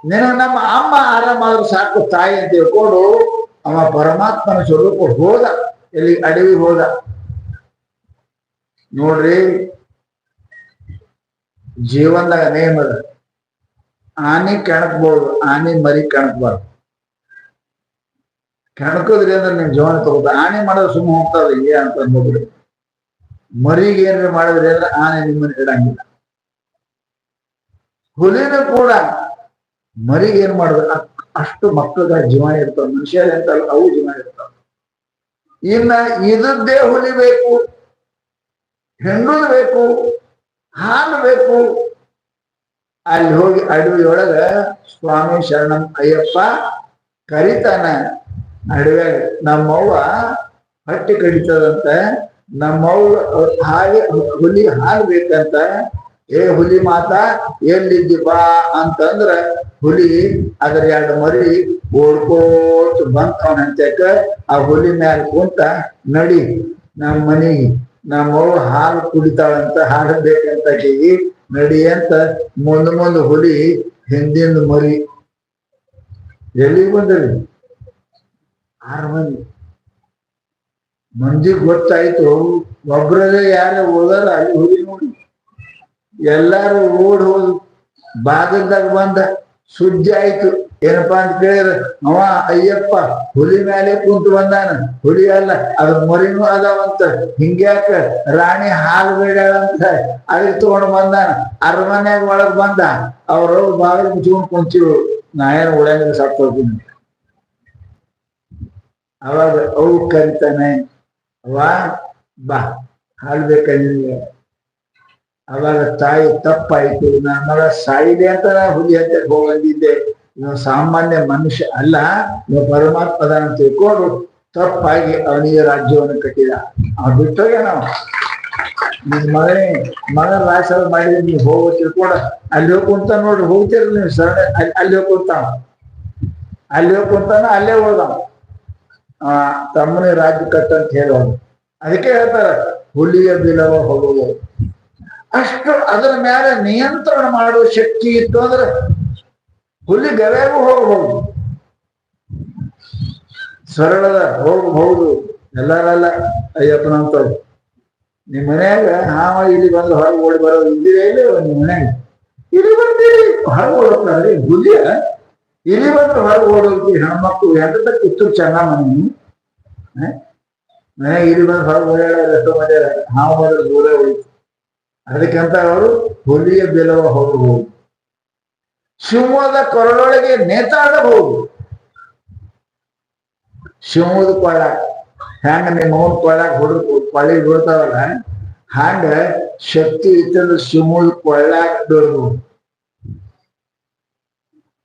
ನಿನಗೆ ನಮ್ಮ ಅಮ್ಮ ಆರಾಮಾದ್ರು ಸಾಕು ತಾಯಿ ಅಂತ ತಿಳ್ಕೊಂಡು ಅವ ಪರಮಾತ್ಮನ ಸ್ವರೂಪ ಹೋದ. ಎಲ್ಲಿ ಅಡವಿ ಹೋದ. ನೋಡ್ರಿ, ಜೀವನದಾಗ ನೇಮದ ಆನೆ ಕೆಣಕ್ಬಹುದು, ಆನೆ ಮರಿ ಕೆಣಕ್ಬಾರ್ದು. ಕೆಣಕದ್ರಿ ಅಂದ್ರೆ ನಿಮ್ ಜೀವನ ತಗೋತ. ಆನೆ ಮಾಡೋದು ಸುಮ್ಮ ಹೋಗ್ತದ ಹಿಂಗೆ ಅಂತ ಅನ್ಬೋದ್ರಿ. ಮರಿಗೆ ಏನ್ರಿ ಮಾಡಿದ್ರಿ ಅಂದ್ರೆ ಆನೆ ನಿಮ್ಮನ್ನ ಇಡಂಗಿಲ್ಲ. ಹುಲಿನೂ ಕೂಡ ಮರಿಗೆ ಏನ್ ಮಾಡಿದ್ರೆ ಅಷ್ಟು ಮಕ್ಕಳ ಜೀವ ಇರ್ತಾವ. ಮನುಷ್ಯ ಅಂತಲ್ಲ, ಅವು ಜೀವ ಇರ್ತಾವ. ಇನ್ನ ಇದದ್ದೇ ಹುಲಿ ಬೇಕು, ಹೆಣ್ಣುದು ಬೇಕು, ಹಾಲು ಬೇಕು. ಅಲ್ಲಿ ಹೋಗಿ ಅಡವಿಯೊಳಗ ಸ್ವಾಮಿ ಶರಣಂ ಅಯ್ಯಪ್ಪ ಕರಿತಾನ. ಅಡವ್ಯಾಗ ನಮ್ಮವ್ವ ಹೊಟ್ಟೆ ಕಡಿತದಂತ, ನಮ್ಮವ್ವ ಹಾಗೆ ಹುಲಿ ಹಾಲು ಬೇಕಂತ. ಏ ಹುಲಿ ಮಾತಾ ಎಲ್ಲಿದ್ದಿ ಬಾ ಅಂತಂದ್ರ ಹುಲಿ ಅದ್ರ ಎರಡು ಮರಿ ಓಡ್ಕೋತ ಬಂತವನಂತಕ. ಆ ಹುಲಿ ಮ್ಯಾಲ ಕುಂತ, ನಡಿ ನಮ್ಮ ಮನೆಗೆ, ನಮ್ಮವ್ವ ಹಾಲು ಕುಡಿತಾಳಂತ, ಹಾಲು ಬೇಕಂತ ಕೇಳಿ ನಡಿ ಅಂತ ಮುಂದ್ ಹುಲಿ ಹಿಂದಿಂದ ಮರಿ ಎಲ್ಲಿಗೆ ಬಂದ್ರಿ? 6 ಮಂದಿ ಮಂದಿಗೆ ಗೊತ್ತಾಯ್ತು. ಒಬ್ರಲ್ಲೇ ಯಾರೇ ಹೋದಾರ ಅಲ್ಲಿ ಹುಲಿ ನೋಡಿ ಎಲ್ಲಾರು ಓಡ್ ಹೋದ್ ಭಾಗದಾಗ ಬಂದ ಸುದ್ದಿ ಆಯ್ತು. ಏನಪ್ಪಾ ಅಂತ ಕೇಳಿದ್ರೆ, ಅವ ಅಯ್ಯಪ್ಪ ಹುಲಿ ಮೇಲೆ ಕುಂತು ಬಂದಾನ. ಹುಲಿ ಅಲ್ಲ, ಅದ್ರ ಮರಿನೂ ಅದಾವಂತ. ಹಿಂಗ್ಯಾಕ ರಾಣಿ ಹಾಲು ಬೇಡಂತ ಅದಕ್ಕೆ ತಗೊಂಡು ಬಂದಾನ. ಅರಮನ್ಯಾಗ ಒಳಗ್ ಬಂದ. ಅವ್ರು ಬಾಗಿಲು ಮುಚ್ಕೊಂಡು ಕುಂತೀವಿ. ನಾ ಏನು ಉಳಂಗ ಸಾಕ್ತೀನಿ. ಅವಾಗ ಅವು ಕರಿತಾನೆ, ಅವ ಬಾ ಹಾಲು ಬೇಕಂದ್ರೆ. ಅವಾಗ ತಾಯಿ ತಪ್ಪಾಯ್ತು, ನನ್ನ ಮಗ ಸಾಯಿದೆ ಅಂತ ನಾ ಹುಲಿ ಹತ್ತೆ ಹೋಗಂದಿದ್ದೆ. ಇವ ಸಾಮಾನ್ಯ ಮನುಷ್ಯ ಅಲ್ಲ, ಇವ ಪರಮಾತ್ಮದಾನ ತಿಳ್ಕೊಂಡು ತಪ್ಪಾಗಿ ಅವನಿಗೆ ರಾಜ್ಯವನ್ನು ಕಟ್ಟಿದ. ಅವ್ ಬಿಟ್ಟೋಗ ನಾವು ನಿನ್ ಮಗನ ರಾಸ ಮಾಡಿದ್ರೆ ನೀವು ಹೋಗೋ ತಿಳ್ಕೊಂಡ ಅಲ್ಲಿ ಹೋಗಿ ಕುಂತ ನೋಡ್ರಿ. ಹೋಗ್ತಿರ ನೀವು ಶರಣ, ಅಲ್ಲಿ ಹೋಗಿ ಕುಂತಾನ, ಅಲ್ಲಿ ಹೋಗಿ ಕುಂತಾನ, ಅಲ್ಲೇ ಹೋದ ತಮ್ಮನೇ ರಾಜ್ಯ ಕಟ್ಟಂತ ಹೇಳೋದು. ಅದಕ್ಕೆ ಹೇಳ್ತಾರ ಹುಲಿಯ ಬಿಲವ ಹೋಗುವುದು. ಅಷ್ಟು ಅದರ ಮೇಲೆ ನಿಯಂತ್ರಣ ಮಾಡುವ ಶಕ್ತಿ ಇತ್ತು ಅಂದ್ರೆ ಹುಲಿ ಗವೆಗೂ ಹೋಗಬಹುದು. ಸರಳದ ಹೋಗ್ಬಹುದು ಎಲ್ಲಾರಲ್ಲ ಅಯ್ಯಪ್ಪನಂತವ್ರು. ನಿಮ್ ಮನ್ಯಾಗ ಹಾವ ಇಲ್ಲಿ ಬಂದು ಹೊರಗೆ ಓಡಿ ಬರೋದು ಇಲ್ಲಿದೆ ಇಲ್ಲ ನಿಮ್ ಮನ್ಯಾಗ ಇಲ್ಲಿ ಬರ್ತೀರಿ ಹೊರಗೆ ಓಡೋಕ್ರಿ ಬುದ್ಧಿಯ ಇಲ್ಲಿ ಬಂದ್ರೆ ಹೊರಗೆ ಓಡೋಗಿ ಹೆಣ್ಮಕ್ಳು ಎಂತ ಕಿತ್ತು ಚೆನ್ನ ಮನೆ ಇಲ್ಲಿ ಬಂದು ಹೊರಗೆ ಓಡಾಡ ಎಷ್ಟೋ ಮನೆ ಹಾವು ಬಂದ್ರೆ ದೂರ ಹೋಯ್ತು. ಅದಕ್ಕಂತ ಅವರು ಹುಲಿಯ ಬೆಲವ ಹೋಗಬಹುದು, ಸಿಂಹದ ಕೊರಳೊಳಗೆ ನೇತಾಡಬಹುದು. ಸಿಂಹದ ಕೊಳ್ಳ ಹ್ಯಾಂಗ ನಿಮ್ಮ ಅವನ್ ಕೊಳ್ಳಾಗ ಕೊಳ್ಳಿ ಬೀಳ್ತಾವಲ್ಲ, ಹಂಗ ಶಕ್ತಿ ಇತ್ತಂದ್ರೆ ಸಿಂಹದ ಕೊಳ್ಳಾಗ ಬೀಳ್ಬಹುದು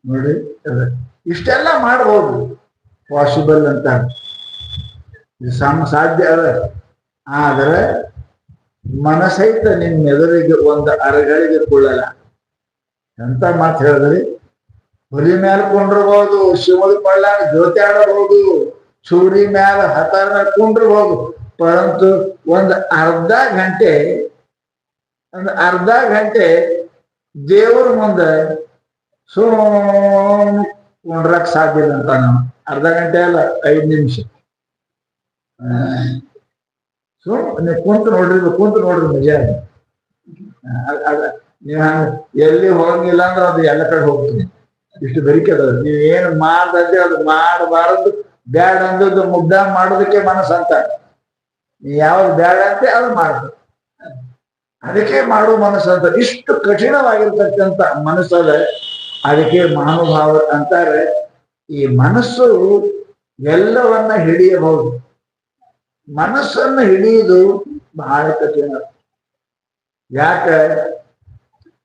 ನೋಡಿ. ಇಷ್ಟೆಲ್ಲ ಮಾಡ್ಬೋದು, ಪಾಸಿಬಲ್ ಅಂತ ಸಾಧ್ಯ ಅದ. ಆದ್ರೆ ಮನಸೈತ ನಿಮ್ ಎದುರಿಗೆ ಒಂದು ಅರಗಳಿಗೆ ಕೊಳ್ಳಲ್ಲ ಅಂತ ಮಾತು ಹೇಳಿದ್ರಿ. ಹುಲಿ ಮ್ಯಾಲ ಕೊಂಡಿರ್ಬೋದು, ಶಿವದ ಕೊಳ್ಳಾಗ ಜ್ಯೋತಿ ಆಡಬಹುದು, ಸೂರಿ ಮ್ಯಾಲ ಹತಾರ ಕೊಂಡಿರ್ಬೋದು. ಪರಂತು ಒಂದು ಅರ್ಧ ಗಂಟೆ ದೇವ್ರ ಮುಂದೆ ಕೊಂಡ್ರಕ್ ಸಾಧ್ಯ ಇಲ್ಲ ಅಂತ ನಾವು. ಅರ್ಧ ಗಂಟೆ ಅಲ್ಲ, 5 ನಿಮಿಷ ನೀವು ಕುಂತು ನೋಡ್ರಿ ಮಜಾ. ನೀವ್ ಎಲ್ಲಿ ಹೋಗಂಗಿಲ್ಲ ಅಂದ್ರೆ ಅದು ಎಲ್ಲ ಕಡೆ ಹೋಗ್ತೀನಿ. ಇಷ್ಟು ಬೆರಿಕೆ ಅದ. ನೀವ್ ಏನ್ ಮಾಡ್ದಂತೆ ಅದು ಮಾಡಬಾರದು. ಬ್ಯಾಡ ಅಂದದ್ದು ಮುಗ್ಧ ಮಾಡೋದಕ್ಕೆ ಮನಸ್ಸು ಅಂತ. ನೀ ಯಾವ್ದು ಬ್ಯಾಡ ಅಂತೆ ಅದು ಮಾಡ್ಬೇಕು, ಅದಕ್ಕೆ ಮಾಡುವ ಮನಸ್ಸು ಅಂತ. ಇಷ್ಟು ಕಠಿಣವಾಗಿರ್ತಕ್ಕಂಥ ಮನಸ್ಸದ. ಅದಕ್ಕೆ ಮಹಾನುಭಾವ ಅಂತಾರೆ, ಈ ಮನಸ್ಸು ಎಲ್ಲವನ್ನ ಹಿಡಿಯಬಹುದು. ಮನಸ್ಸನ್ನು ಹಿಡಿಯುವುದು ಬಹಳ ಕಠಿಣ. ಯಾಕ?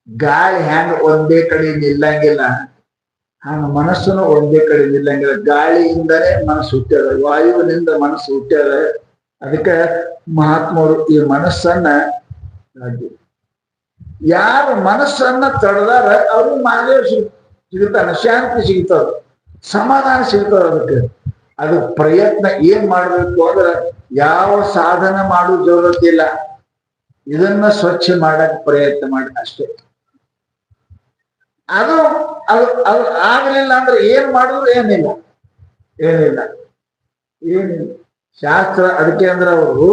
ಗಾಳಿ ಹ್ಯಾಂಗ ಒಂದೇ ಕಡೆ ನಿಲ್ಲಂಗಿಲ್ಲ, ಹಂಗ ಮನಸ್ಸನ್ನು ಒಂದೇ ಕಡೆ ನಿಲ್ಲಂಗಿಲ್ಲ. ಗಾಳಿಯಿಂದಲೇ ಮನಸ್ಸು ಹುಟ್ಟ್ಯದ, ವಾಯುವಿನಿಂದ ಮನಸ್ಸು ಹುಟ್ಟ್ಯದ. ಅದಕ್ಕೆ ಮಹಾತ್ಮರು ಈ ಮನಸ್ಸನ್ನ, ಯಾರು ಮನಸ್ಸನ್ನ ತಡೆದಾರ ಅವ್ರಿಗೆ ಮಾದೇವ ಸಿಗ್ತಾನ, ಶಾಂತಿ ಸಿಗ್ತದ, ಸಮಾಧಾನ ಸಿಗ್ತದ. ಅದಕ್ಕೆ ಅದು ಪ್ರಯತ್ನ ಏನ್ ಮಾಡ್ಬೇಕು ಅಂದ್ರೆ ಯಾವ ಸಾಧನ ಮಾಡೋ ಜರೂರತ್ತಿಲ್ಲ. ಇದನ್ನ ಸ್ವಚ್ಛ ಮಾಡಕ್ ಪ್ರಯತ್ನ ಮಾಡಿ ಅಷ್ಟೇ. ಅದು ಅದು ಅದು ಆಗ್ಲಿಲ್ಲ ಅಂದ್ರೆ ಏನ್ ಮಾಡಿದ್ರು ಏನಿಲ್ಲ. ಶಾಸ್ತ್ರ ಅದಕ್ಕೆ ಅಂದ್ರೆ ಅವರು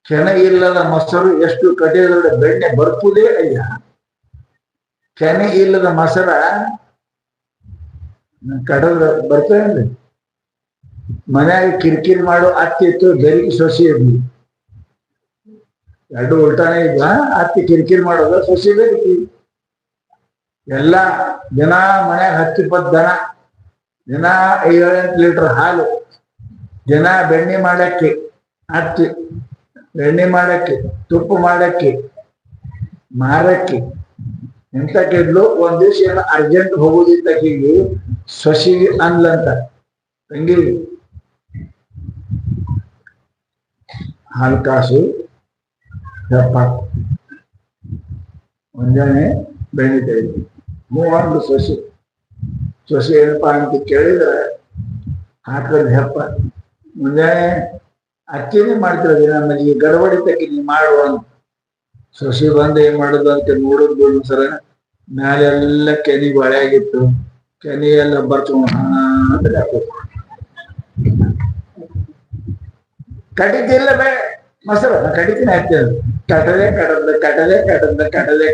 ಕೆನೆ ಇಲ್ಲದ ಮೊಸರು ಎಷ್ಟು ಕಟ್ಟಿದ್ರೆ ಬೆಣ್ಣೆ ಬರ್ಪುದೇ ಅಯ್ಯ. ಕೆನೆ ಇಲ್ಲದ ಮೊಸರ ಕಡದ ಬರ್ತೇನ್ರಿ. ಮನ್ಯಾಗ ಕಿರಿಕಿರಿ ಮಾಡೋ ಅತ್ತಿ ಇತ್ತು, ಬೆರಿಗೆ ಸೊಸಿ ಇರ್ಲಿ, ಎರಡು ಉಲ್ಟಾನೇ ಇದ್ವ. ಅತ್ತಿ ಕಿರಿಕಿರಿ ಮಾಡೋದು, ಸೊಸಿ ಬೆರಿಕಿ. ಎಲ್ಲ ದಿನ ಮನ್ಯಾಗ 10-20 ದನ, ದಿನ 7-8 ಲೀಟರ್ ಹಾಲು, ದಿನ ಬೆಣ್ಣೆ ಮಾಡಕ್ಕೆ ಅತ್ತಿ, ಬೆಣ್ಣೆ ಮಾಡಕ್ಕೆ, ತುಪ್ಪ ಮಾಡಕ್ಕೆ, ಮಾರಕ್ಕೆ. ಎಂತ ಕೇಳ್ಲು, ಒಂದ್ ದಿವ್ಸ ಏನೋ ಅರ್ಜೆಂಟ್ ಹೋಗುದಿದ್ದಕ್ಕಿಗೆ ಸೊಸಿ ಅನ್ಲಂತ, ತಂಗಿ ಹಾಲು ಕಾಸು ಹೆಪ್ಪ ಮುಂಜಾನೆ ಬೆಣ್ಣೆ ತೆಗೆದು ಮೂವೊಂದು ಸೊಸಿ ಏನಪ್ಪಾ ಅಂತ ಕೇಳಿದ್ರೆ ಹಾಕೋದು ಹೆಪ್ಪ. ಮುಂಜಾನೆ ಅಕ್ಕಿನೇ ಮಾಡ್ತಿರೋದು, ನಮಗೆ ಗಡಬಡಿ ತಕ್ಕಿ ನೀವು ಮಾಡುವ ಸೊಸಿ ಬಂದು ಏನ್ ಮಾಡುದು ಅಂತ ನೋಡೋದು. ಸರ ಮ್ಯಾಲೆಲ್ಲ ಕೆನಿ ಬಳೆಯಾಗಿತ್ತು, ಕೆನಿ ಎಲ್ಲ ಬರ್ಸ್ಕೊಂಡು ಕಡಿತಿಲ್ಲ ಬೇ ಮೊಸರು ಕಡಿತೀನಿ ಹಾಕ್ತೇವೆ. ಕಡಲೆ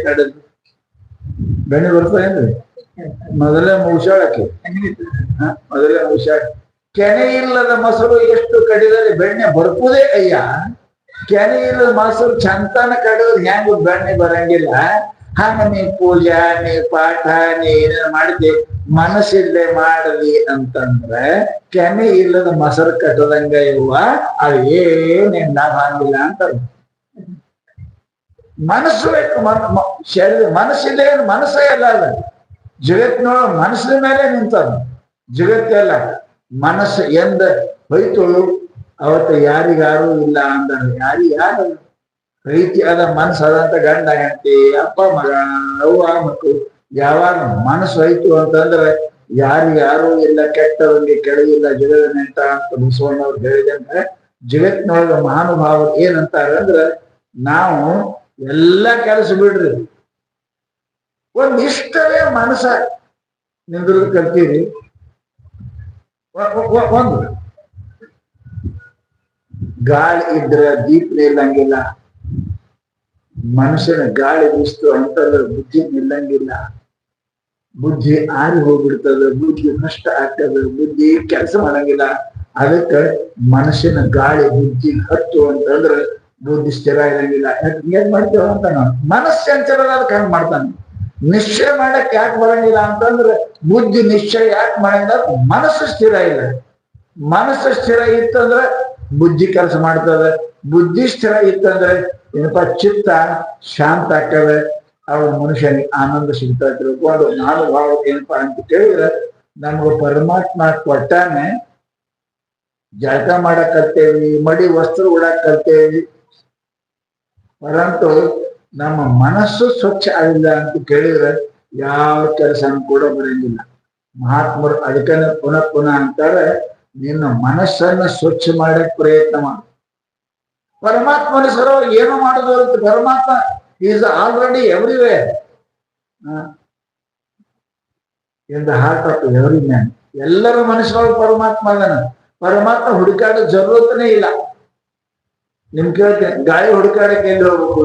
ಕಡದು ಬೆಣ್ಣೆ ಬರ್ತದೇನ್ರಿ? ಮೊದಲೇ ಮುಗಿಸಾಳಕ್ಕೆ ಮೊದಲೇ ಮುಗಿಸಾಳ. ಕೆನೆ ಇಲ್ಲದ ಮೊಸರು ಎಷ್ಟು ಕಡಿದರೆ ಬೆಣ್ಣೆ ಬರ್ಪುದೇ ಅಯ್ಯ. ಕೆನೆ ಇಲ್ಲದ ಮೊಸರು ಚಂತನ ಕಡಿದ್ರೆ ಹೆಂಗ ಬೆಣ್ಣೆ ಬರಂಗಿಲ್ಲ. ಹಂಗ ನೀ ಪೂಜಾ, ನೀ ಪಾಠ, ನೀ ಏನೇನು ಮಾಡಿದ್ವಿ ಮನಸ್ಸಿಲ್ಲದೆ ಮಾಡಲಿ ಅಂತಂದ್ರೆ ಕೆನೆ ಇಲ್ಲದ ಮೊಸರು ಕಟ್ಟದಂಗ ಇರುವ ಅದು ಏನೇನ್ ಲಾಭ ಆಗಿಲ್ಲ ಅಂತಾರೆ. ಮನಸ್ಸು ಬೇಕು, ಶರೀರ ಮನಸ್ಸಿಲ್ಲ, ಏನು ಮನಸ್ಸೇ ಅಲ್ಲ. ಅದ ಜಗತ್ತಿನೊಳ ಮನಸ್ಸಿನ ಮೇಲೆ ನಿಂತದ ಜಗತ್ತೆಲ್ಲ. ಮನಸ್ಸು ಎಂದ ಹೋಯ್ತು ಅವತ್ತು ಯಾರಿಗಾರು ಇಲ್ಲ ಅಂತಾರೆ. ಯಾರು ಪ್ರೀತಿ ಅದ, ಮನಸ್ಸು ಅದಂತ ಗಂಡ ಹೆಂಡತಿ, ಅಪ್ಪ ಮಗ, ಅವ್ವ ಮಕ್ಕಳು. ಯಾವಾಗ ಮನಸ್ಸು ಹೋಯ್ತು ಅಂತಂದ್ರೆ ಯಾರು ಇಲ್ಲ, ಕೆಟ್ಟವರಿಗೆ ಕೆಳಗಿಲ್ಲ, ಜಗದ ನೆಂಟ ಅಂತ ಬಸವಣ್ಣವ್ರು ಹೇಳಿದಂದ್ರೆ. ಜಗತ್ತಿನೊಳಗ ಮಹಾನುಭಾವರು ಏನಂತಾರೆ ಅಂದ್ರೆ, ನಾವು ಎಲ್ಲ ಕೆಲಸ ಬಿಡ್ರಿ, ಒಂದ್ ಇಷ್ಟವೇ ಮನಸ್ಸ ನಿಂದ್ರ ಕಲ್ತೀರಿ. ಒಂದು ಗಾಳಿ ಇದ್ರ ದೀಪ ನಿಲ್ಲಂಗಿಲ್ಲ, ಮನುಷ್ಯನ ಗಾಳಿ ಬೀಸ್ತು ಅಂತಂದ್ರೆ ಬುದ್ಧಿ ನಿಲ್ಲಂಗಿಲ್ಲ, ಬುದ್ಧಿ ಆರಿ ಹೋಗ್ಬಿಡ್ತದ, ಬುದ್ಧಿ ನಷ್ಟ ಆಗ್ತದ, ಬುದ್ಧಿ ಕೆಲಸ ಮಾಡಂಗಿಲ್ಲ. ಅದಕ್ಕೆ ಮನುಷ್ಯನ ಗಾಳಿ ಬುದ್ಧಿ ಹತ್ತು ಅಂತಂದ್ರೆ ಬುದ್ಧಿ ಸ್ಥಿರ ಇರಂಗಿಲ್ಲ. ಏನ್ ಮಾಡ್ತೇವ ಅಂತ ನಾವು ಮನಸ್ಸು ಚಂಚಲ ಅದಕ್ಕೆ ಹಂಗ್ ಮಾಡ್ತಾನೆ. ನಿಶ್ಚಯ ಮಾಡಕ್ ಯಾಕೆ ಬರಂಗಿಲ್ಲ ಅಂತಂದ್ರೆ ಬುದ್ಧಿ ನಿಶ್ಚಯ ಯಾಕೆ ಮಾಡಂಗಿಲ್ಲ, ಮನಸ್ಸು ಸ್ಥಿರ ಇಲ್ಲ. ಮನಸ್ಸು ಸ್ಥಿರ ಇತ್ತಂದ್ರೆ ಬುದ್ಧಿ ಕೆಲಸ ಮಾಡ್ತದೆ, ಬುದ್ಧಿ ಸ್ಥಿರ ಇತ್ತಂದ್ರೆ ಏನಪ್ಪಾ ಚಿತ್ತ ಶಾಂತ ಆಗ್ತದೆ, ಅವ ಮನುಷ್ಯನಿಗೆ ಆನಂದ ಸಿಗ್ತಾ ತಿಳ್ಕೊಂಡು ನಾನು ಭಾವ ಏನಪ್ಪಾ ಅಂತ ಕೇಳಿದ್ರೆ ನಮ್ಗೆ ಪರಮಾತ್ಮ ಕೊಟ್ಟಾನೆ. ಜಳಕ ಮಾಡಕ್ ಕಲ್ತೇವಿ, ಮಡಿ ವಸ್ತ್ರ ಉಡಕ್ ಕಲ್ತೇವಿ, ಪರಂತು ನಮ್ಮ ಮನಸ್ಸು ಸ್ವಚ್ಛ ಆಗಿಲ್ಲ ಅಂತ ಕೇಳಿದ್ರೆ ಯಾವ ಕೆಲಸನೂ ಕೂಡ ಬರಂಗಿಲ್ಲ. ಮಹಾತ್ಮರು ಅದಕ್ಕೆ ಪುನಃ ಪುನಃ ಅಂತಾರೆ, ನಿನ್ನ ಮನಸ್ಸನ್ನ ಸ್ವಚ್ಛ ಮಾಡಕ್ ಪ್ರಯತ್ನ ಮಾಡು. ಪರಮಾತ್ಮನ ಸಲುವಾಗಿ ಏನು ಮಾಡುದು ಅಂತ ಪರಮಾತ್ಮ is already everywhere in the heart of every man. ಎಲ್ಲರ ಮನಸ್ಸೊಳಗೆ ಪರಮಾತ್ಮ ಅದನ. ಪರಮಾತ್ಮ ಹುಡುಕಾಡೋ ಜरूरतನೇ ಇಲ್ಲ. ನಿಮ್ ಕೇಳ್ತೇನೆ, ಗಾಳಿ ಹುಡುಕಾಡಕ್ಕೆ ಎಲ್ಲಿ ಹೋಗ್ಬೇಕು?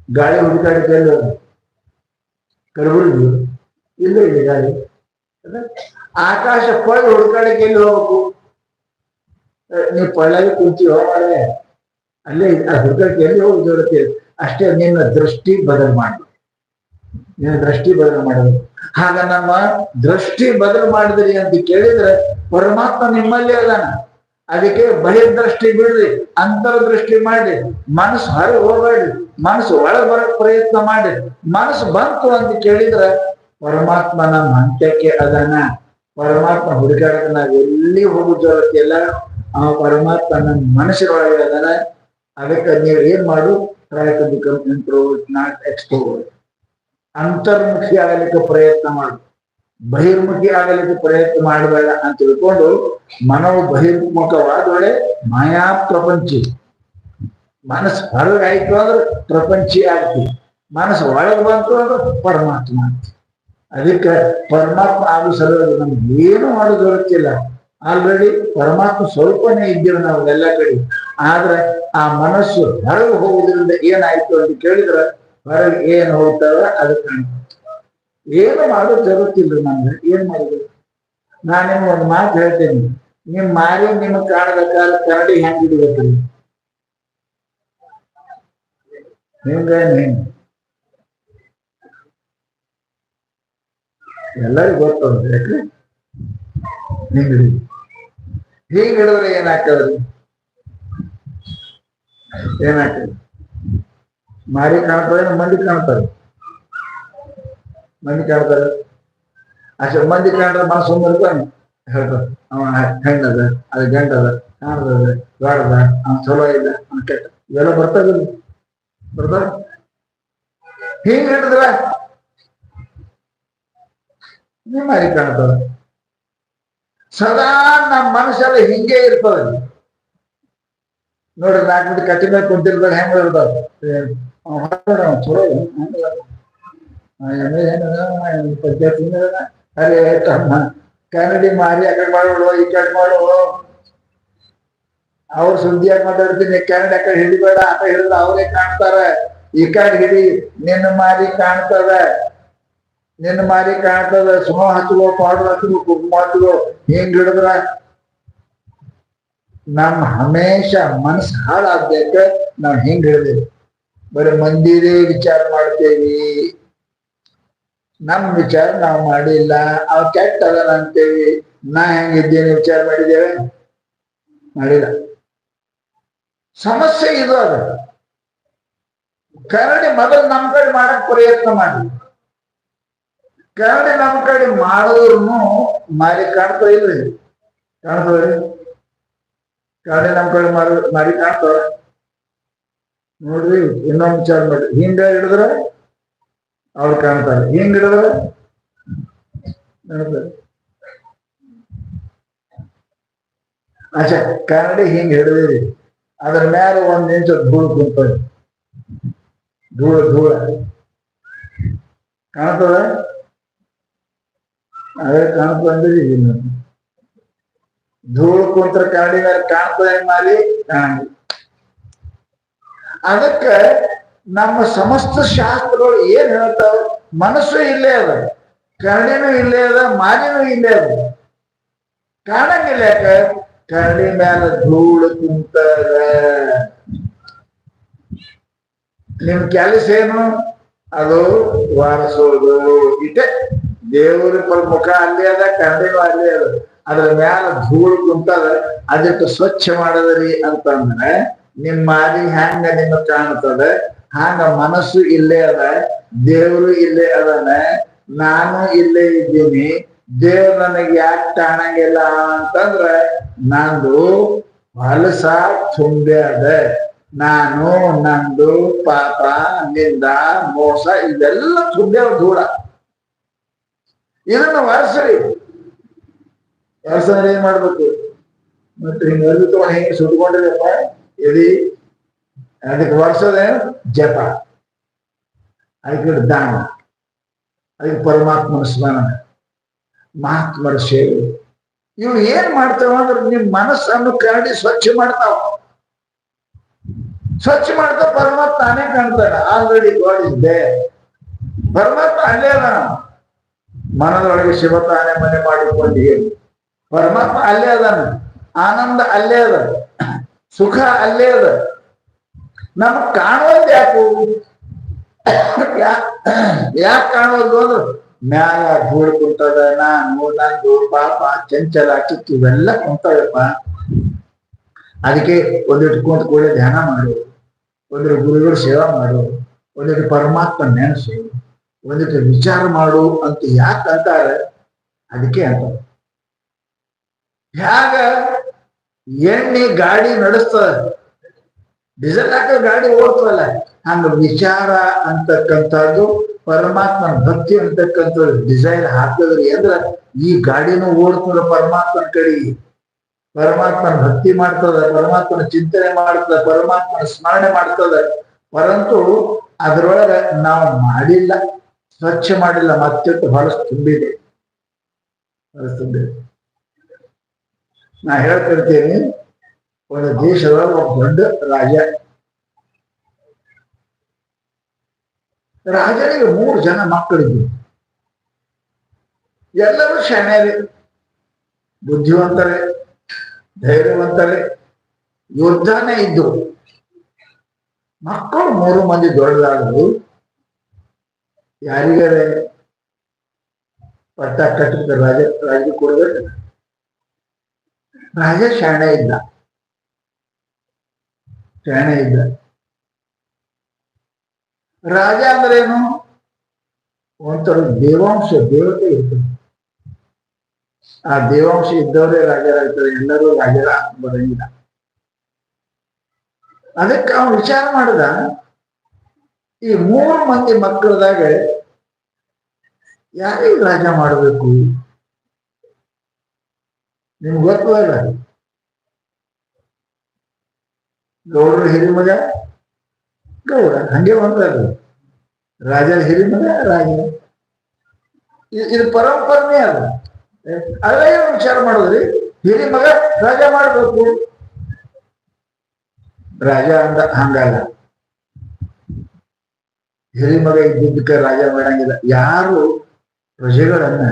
ಗಾಳಿ ಹುಡುಕಾಡಕ್ಕೆ ಎಲ್ಲಿ ಹೋಗ್ಬೇಕು? ಕಲಬುರಗಿ ಇಲ್ಲ ಇದೆ ಗಾಳಿ. ಆಕಾಶ ಪಳ್ಳ ಹುಡುಕಾಡಕ್ಕೆ ಎಲ್ಲಿ ಹೋಗ್ಬೇಕು? ನೀವು ಪಳ್ಳಾಗಿ ಕುಂತೀವೋ ಮಾಡೇ ಅಲ್ಲೇ ಹುಡುಕಾಡಕ್ಕೆ ಎಲ್ಲಿ ಹೋಗಿ ಜೋರತ್ತೆ. ಅಷ್ಟೇ ನಿನ್ನ ದೃಷ್ಟಿ ಬದಲು ಮಾಡಿ, ನಿನ್ನ ದೃಷ್ಟಿ ಬದಲು ಮಾಡೋದು. ಆಗ ನಮ್ಮ ದೃಷ್ಟಿ ಬದಲು ಮಾಡಿದ್ರಿ ಅಂತ ಕೇಳಿದ್ರೆ ಪರಮಾತ್ಮ ನಿಮ್ಮಲ್ಲಿ ಅದಾನ. ಅದಕ್ಕೆ ಬಹಿರ್ದೃಷ್ಟಿ ಬಿಡ್ರಿ, ಅಂತರ್ದೃಷ್ಟಿ ಮಾಡಿ, ಮನಸ್ಸು ಹೊರಗೆ ಹೋಗ್ಬೇಡ್ರಿ, ಮನಸ್ಸು ಒಳಗೆ ಬರಕ್ ಪ್ರಯತ್ನ ಮಾಡಿ. ಮನಸ್ಸು ಬಂತು ಅಂತ ಕೇಳಿದ್ರೆ ಪರಮಾತ್ಮ ನಮ್ಮ ಅಂತ್ಯಕ್ಕೆ ಅದಾನ. ಪರಮಾತ್ಮ ಹುಡುಗಾಡಕ್ಕೆ ನಾವ್ ಎಲ್ಲಿ ಹೋಗುದಿಲ್ಲ, ಆ ಪರಮಾತ್ಮ ನಮ್ಮ ಮನಸ್ಸಿನೊಳಗೆ ಅದಾನ. ಅದಕ್ಕೆ ನೀವು ಏನ್ ಮಾಡು, try to become introvert not extrovert. ಅಂತರ್ಮುಖಿ ಆಗಲಿಕ್ಕೆ ಪ್ರಯತ್ನ ಮಾಡು, ಬಹಿರ್ಮುಖಿ ಆಗಲಿಕ್ಕೆ ಪ್ರಯತ್ನ ಮಾಡಬೇಡ ಅಂತ ತಿಳ್ಕೊಂಡು ಮನವು ಬಹಿರ್ಮುಖವಾದೊಳೆ ಮಾಯಾ ಪ್ರಪಂಚಿ. ಮನಸ್ಸು ಹೊರಗಾಯ್ತು ಅಂದ್ರೆ ಪ್ರಪಂಚಿ ಆಗ್ತಿ, ಮನಸ್ಸು ಒಳಗೆ ಬಂತು ಅಂದ್ರೆ ಪರಮಾತ್ಮ ಆಗ್ತಿ. ಅದಕ್ಕೆ ಪರಮಾತ್ಮ ಆಗೋ ಸಲುವಾಗಿ ನಮ್ಗೆ ಏನು ಮಾಡೋದು ಗೊತ್ತಿಲ್ಲ. ಆಲ್ರೆಡಿ ಪರಮಾತ್ಮ ಸ್ವಲ್ಪನೇ ಇದ್ದೀವಿ ನಾವು ಎಲ್ಲ ಕಡೆ. ಆದ್ರೆ ಆ ಮನಸ್ಸು ಹೊರಗೆ ಹೋಗುವುದರಿಂದ ಏನಾಯ್ತು ಅಂತ ಕೇಳಿದ್ರೆ ಹೊರಗೆ ಏನ್ ಹೋಗ್ತಾರ ಅದಕ್ಕೆ ಏನು ಮಾಡೋದು ಜರುತ್ತಿಲ್ಲ. ನಮ್ಗೆ ಏನ್ ಮಾಡುದು? ನಾನು ನಿಮ್ಗೆ ಒಂದು ಮಾತು ಹೇಳ್ತೇನೆ, ನಿಮ್ ಮಾರಿ ನಿಮ್ಗೆ ಕಾಣಬೇಕಾದ್ರೆ ಕರಡಿ ಹೆಂಗ್ ಹಿಡಿಬೇಕ್ರಿ? ಹಿಂಗ ಎಲ್ಲರಿಗೂ ಗೊತ್ತದ, ಯಾಕ್ರಿ? ಹಿಂಗ್ ಹಿಡಿ. ಹಿಂಗ್ ಹಿಡಿದ್ರೆ ಏನಾಗ್ತದ್ರಿ? ಏನಾಗ್ತದೆ? ಮಾರಿ ಕಾಣ್ತಾರೆ, ಮಂದಿ ಕಾಣ್ತಾರೆ. ಮಂದಿ ಕಾಣ್ತಾರೆ, ಅಷ್ಟೇ ಮಂದಿ ಕಾಣ್ರೆ ಮನಸ್ಸು ಬರ್ತಾನೆ ಹೇಳ್ತಾರೆ, ಅವ ಹೆಣ್ಣದ, ಅದು ಗಂಡದ, ಕಾಣದ, ಬೇಡದ, ಅವ್ನ ಚಲೋ ಇಲ್ಲ, ಅವ್ನ ಕೆಟ್ಟ, ಇವೆಲ್ಲ ಬರ್ತಾವಿಲ್ಲ? ಬರ್ತಾವ? ಹಿಂಗ್ ಹಿಡಿದ್ರ ನಿಮ್ಮ ಮಾರಿ ಕಾಣ್ತದ. ಸದಾ ನಮ್ಮ ಮನಸ್ಸೆಲ್ಲ ಹಿಂಗೆ ಇರ್ತದ. ನೋಡ್ರಿ, 4 ಮಂದಿ ಕಟ್ಟಿ ಮೇಲೆ ಕುಂತಿರ್ತಾರೆ, ಹೆಂಗ್ ಇರ್ತಾವ ಚಲೋ ಅರೆ ಕನ್ನಡಿ ಮಾರಿ ಆ ಕಡೆ ಮಾಡುವ, ಈ ಕಡೆ ಮಾಡುವ, ಅವ್ರ ಸುದ್ದಿಯಾಗಿ ಮಾತಾಡ್ತೀನಿ. ಕನ್ನಡಿ ಆ ಕಡೆ ಹಿಡಿಬೇಡ, ಆ ಕಡೆ ಹಿಡಿದ್ರೆ ಅವರೇ ಕಾಣ್ತಾರ. ಈ ಕಡೆ ಹಿಡಿ, ನಿನ್ನ ಮಾರಿ ಕಾಣ್ತದ, ನಿನ್ನ ಮಾರಿ ಕಾಣ್ತದ. ಸುಮ ಹಚ್ಚುವ, ಪೌಡರ್ ಹಚ್ಚುವ, ಕುಂಕುಮ ಹಚ್ಚುವ, ಹಿಂಗ್ ಹಿಡಿದ್ರ ನಮ್ಮ ಹಮೇಶ ಮನಸ್ಸು ಹಾಳಾಗ್ಬೇಕ. ನಾವ್ ಹಿಂಗ್ ಹಿಡಿದೇವಿ, ಬರೀ ಮಂದಿರೇ ವಿಚಾರ ಮಾಡ್ತೇವಿ, ನಮ್ ವಿಚಾರ ನಾವು ಮಾಡಿಲ್ಲ. ಅವ್ ಕೆಟ್ಟ ಅದನ ಅಂತೇವಿ, ನಾ ಹೆಂಗಿದ್ದೇನೆ ವಿಚಾರ ಮಾಡಿದ್ದೇವೆ? ಮಾಡಿಲ್ಲ. ಸಮಸ್ಯೆ ಇದು. ಅದ ಕರಡಿ ಮೊದಲು ನಮ್ ಕಡೆ ಮಾಡಕ್ ಪ್ರಯತ್ನ ಮಾಡಿ. ಕರಡಿ ನಮ್ ಕಡೆ ಮಾಡಿದ್ರು ಮಾರಿ ಕಾಣ್ತಾ ಇಲ್ರಿ? ಕಾಣ್ತದ್ರಿ? ಕರಡಿ ನಮ್ ಕಡೆ ಮಾರಿ ಕಾಣ್ತಾವ ನೋಡ್ರಿ. ಇನ್ನೊಂದು ವಿಚಾರ ಮಾಡ್ರಿ, ಹಿಂಗ ಹಿಡಿದ್ರ ಅವ್ರು ಕಾಣ್ತಾರೆ, ಹಿಂಗ್ ಹಿಡಿದ್ರೆ ಅಚ್ಚ ಕನ್ನಡಿ ಹಿಂಗ್ ಹಿಡಿದಿರಿ, ಅದ್ರ ಮ್ಯಾಲ 1 ಇಂಚ್ ಧೂಳು ಕುಂತದ. ಧೂಳ ಕಾಣ್ತದ? ಅದೇ ಕಾಣ್ತಂದ್ರಿ. ಧೂಳು ಕುಂತ್ರ ಕರಡಿ ಮೇಲೆ ಕಾಣ್ತದೆ ಮಾರಿ ಕಾಣಂಗಿಲ್ಲ. ಅದಕ್ಕ ನಮ್ಮ ಸಮಸ್ತ ಶಾಸ್ತ್ರಗಳು ಏನ್ ಹೇಳ್ತಾವ, ಮನಸ್ಸು ಇಲ್ಲೇ ಅದ, ಕರಡಿನೂ ಇಲ್ಲೇ ಅದ, ಮಾರಿನೂ ಇಲ್ಲೇ ಅದ, ಕಾಣಂಗಿಲ್ಲ. ಯಾಕ? ಕರಡಿ ಮೇಲೆ ಧೂಳು ಕುಂತದ. ನಿಮ್ ಕೆಲಸ ಏನು? ಅದು ವಾರಿಸೋದು. ಇಟೆ ದೇವ್ರ ಮುಖ ಅಲ್ಲಿ ಅದ, ಕರಡಿನೂ ಅಲ್ಲಿ ಅದ, ಅದ್ರ ಮ್ಯಾಲ ಧೂಳು ಕುಂತದ, ಅದಕ್ಕೆ ಸ್ವಚ್ಛ ಮಾಡದ್ರಿ ಅಂತಂದ್ರೆ ನಿಮ್ಮ ಮಾರಿ ಹ್ಯಾಂಗ ನಿಮ್ ಕಾಣ್ತದ, ಹಾಂಗ ಮನಸ್ಸು ಇಲ್ಲೇ ಅದ, ದೇವ್ರು ಇಲ್ಲೇ ಅದನ, ನಾನು ಇಲ್ಲೇ ಇದ್ದೀನಿ. ದೇವ್ರು ನನಗೆ ಯಾಕೆ ಕಾಣಂಗಿಲ್ಲ ಅಂತಂದ್ರ ನಂದು ಹೊಲಸ ತುಂಬೆ ಅದ. ನಾನು ನಂದು ಪಾಪ, ನಿಂದ, ಮೋಸ ಇದೆಲ್ಲ ತುಂಬೆ ಧೂಳ. ಇದನ್ನ ವರ್ಷರಿ ಏನ್ ಮಾಡ್ಬೇಕು? ಮತ್ತೆ ಹಿಂಗ ತಗೊಂಡು ಹೆಂಗೆ ಸುಟ್ಕೊಂಡಿದೆಪ್ಪ ಎದಿ, ಅದಕ್ಕೆ ವರ್ಷದೇನು ಜಪ, ಅದಕ್ಕೆ ದಾನ, ಅದಕ್ಕೆ ಪರಮಾತ್ಮನ ಸ್ಮರಣ, ಮಹಾತ್ಮರ ಸೇವೆ. ಇವು ಏನ್ ಮಾಡ್ತಾವ ಅಂದ್ರೆ ನಿಮ್ ಮನಸ್ಸನ್ನು ಕರಡಿ ಸ್ವಚ್ಛ ಮಾಡ್ತಾವ. ಸ್ವಚ್ಛ ಮಾಡ್ತಾ ಪರಮಾತ್ಮ ತಾನೇ ಕಾಣ್ತಾನೆ. Already God is there. ಪರಮಾತ್ಮ ಅಲ್ಲೇ ಅದ. ಮನದೊಳಗೆ ಶಿವ ತಾನೇ ಮನೆ ಮಾಡಿಕೊಂಡು ಪರಮಾತ್ಮ ಅಲ್ಲೇ ಅದಾನ. ಆನಂದ ಅಲ್ಲೇ ಅದ, ಸುಖ ಅಲ್ಲೇ ಅದ. ನಮಗ್ ಕಾಣೋದು ಯಾಕು? ಯಾಕೆ ಕಾಣೋದು ಅಂದ್ರೆ ಮ್ಯಾಲ ಧೂಳು ಕುಂತದ, ನಾನು ನಂದು ಪಾಪ ಚಂಚಲ ಕಿತ್ತು ಇವೆಲ್ಲ ಕುಂತವಪ್ಪ. ಅದಕ್ಕೆ ಒಂದಿಟ್ಟು ಕುಂತ ಕೂಡ ಧ್ಯಾನ ಮಾಡು, ಒಂದಿಟ್ಟು ಗುರುಗಳು ಸೇವಾ ಮಾಡು, ಒಂದಿಟ್ಟು ಪರಮಾತ್ಮ ನೆನೆಸು, ಒಂದಿಟ್ಟು ವಿಚಾರ ಮಾಡು ಅಂತ ಯಾಕೆ ಅಂತಾರೆ? ಅದಕ್ಕೆ ಅಂತ. ಹ್ಯಾಗ ಎಣ್ಣೆ ಗಾಡಿ ನಡೆಸ್ತದ, ಡೀಸೆಲ್ ಹಾಕ ಗಾಡಿ ಓಡ್ತದಲ್ಲ, ಹಂಗ ವಿಚಾರ ಅಂತಕ್ಕಂಥದ್ದು, ಪರಮಾತ್ಮನ ಭಕ್ತಿ ಅಂತಕ್ಕಂಥದ್ದು ಡಿಸೈನ್ ಹಾಕಿದ್ರಿ ಅಂದ್ರ ಈ ಗಾಡಿನೂ ಓಡ್ತದ ಪರಮಾತ್ಮನ ಕಡೆ. ಪರಮಾತ್ಮನ ಭಕ್ತಿ ಮಾಡ್ತದ, ಪರಮಾತ್ಮನ ಚಿಂತನೆ ಮಾಡ್ತದ, ಪರಮಾತ್ಮನ ಸ್ಮರಣೆ ಮಾಡ್ತದ. ಪರಂತು ಅದ್ರೊಳಗ ನಾವು ಮಾಡಿಲ್ಲ, ಸ್ವಚ್ಛ ಮಾಡಿಲ್ಲ, ಮತ್ತೆ ಹೊಲಸು ತುಂಬಿದೆ. ನಾ ಹೇಳ್ತಿರ್ತೀನಿ, ಒಂದು ದೇಶದ ಒಬ್ಬ ದೊಡ್ಡ ರಾಜನಿಗೆ 3 ಜನ ಮಕ್ಕಳಿದ್ರು. ಎಲ್ಲರೂ ಶಾಣ್ಯರೇ, ಬುದ್ಧಿವಂತರೇ, ಧೈರ್ಯವಂತರೇ, ಯೋಧನೇ ಇದ್ದು. ಮಕ್ಕಳು 3 ಮಂದಿ ದೊಡ್ಡದಾದರು. ಯಾರಿಗಾರೆ ಪಟ್ಟ ಕಟ್ಟಿದ ರಾಜ ಕೊಡಬೇಕು. ರಾಜ ಶಾಣೆ ಇದ್ದ. ರಾಜ ಅಂದ್ರೇನು? ಒಂಥರ ದೇವಾಂಶ, ದೇವತೆ ಇರ್ತದೆ. ಆ ದೇವಾಂಶ ಇದ್ದವರೇ ರಾಜರಾಗ್ತಾರೆ, ಎಲ್ಲರೂ ರಾಜರ ಬರಂಗಿಲ್ಲ. ಅದಕ್ಕೆ ಅವನು ವಿಚಾರ ಮಾಡಿದ, ಈ 3 ಮಂದಿ ಮಕ್ಕಳದಾಗ ಯಾರಿಗೆ ರಾಜ ಮಾಡಬೇಕು? ನಿಮ್ಗೆ ಗೊತ್ತಲ್ಲ, ಗೌಡ್ರ ಹಿರಿಮಗ ಗೌಡ, ಹಂಗೆ ಬಂದದ್ದು. ರಾಜರ ಹಿರಿಮಗ ರಾಜ. ಇದು ಪರಂಪರೆ ಅದ. ಅಲ್ಲ ಏನು ವಿಚಾರ ಮಾಡೋದ್ರಿ? ಹಿರಿಮಗ ರಾಜ ಮಾಡ್ಬೇಕು. ರಾಜ ಅಂದ ಹಂಗಲ್ಲ, ಹಿರಿಮಗ ಇದ್ದಿದ್ದಕ್ಕೆ ರಾಜ ಮಾಡಂಗಿಲ್ಲ. ಯಾರು ಪ್ರಜೆಗಳನ್ನ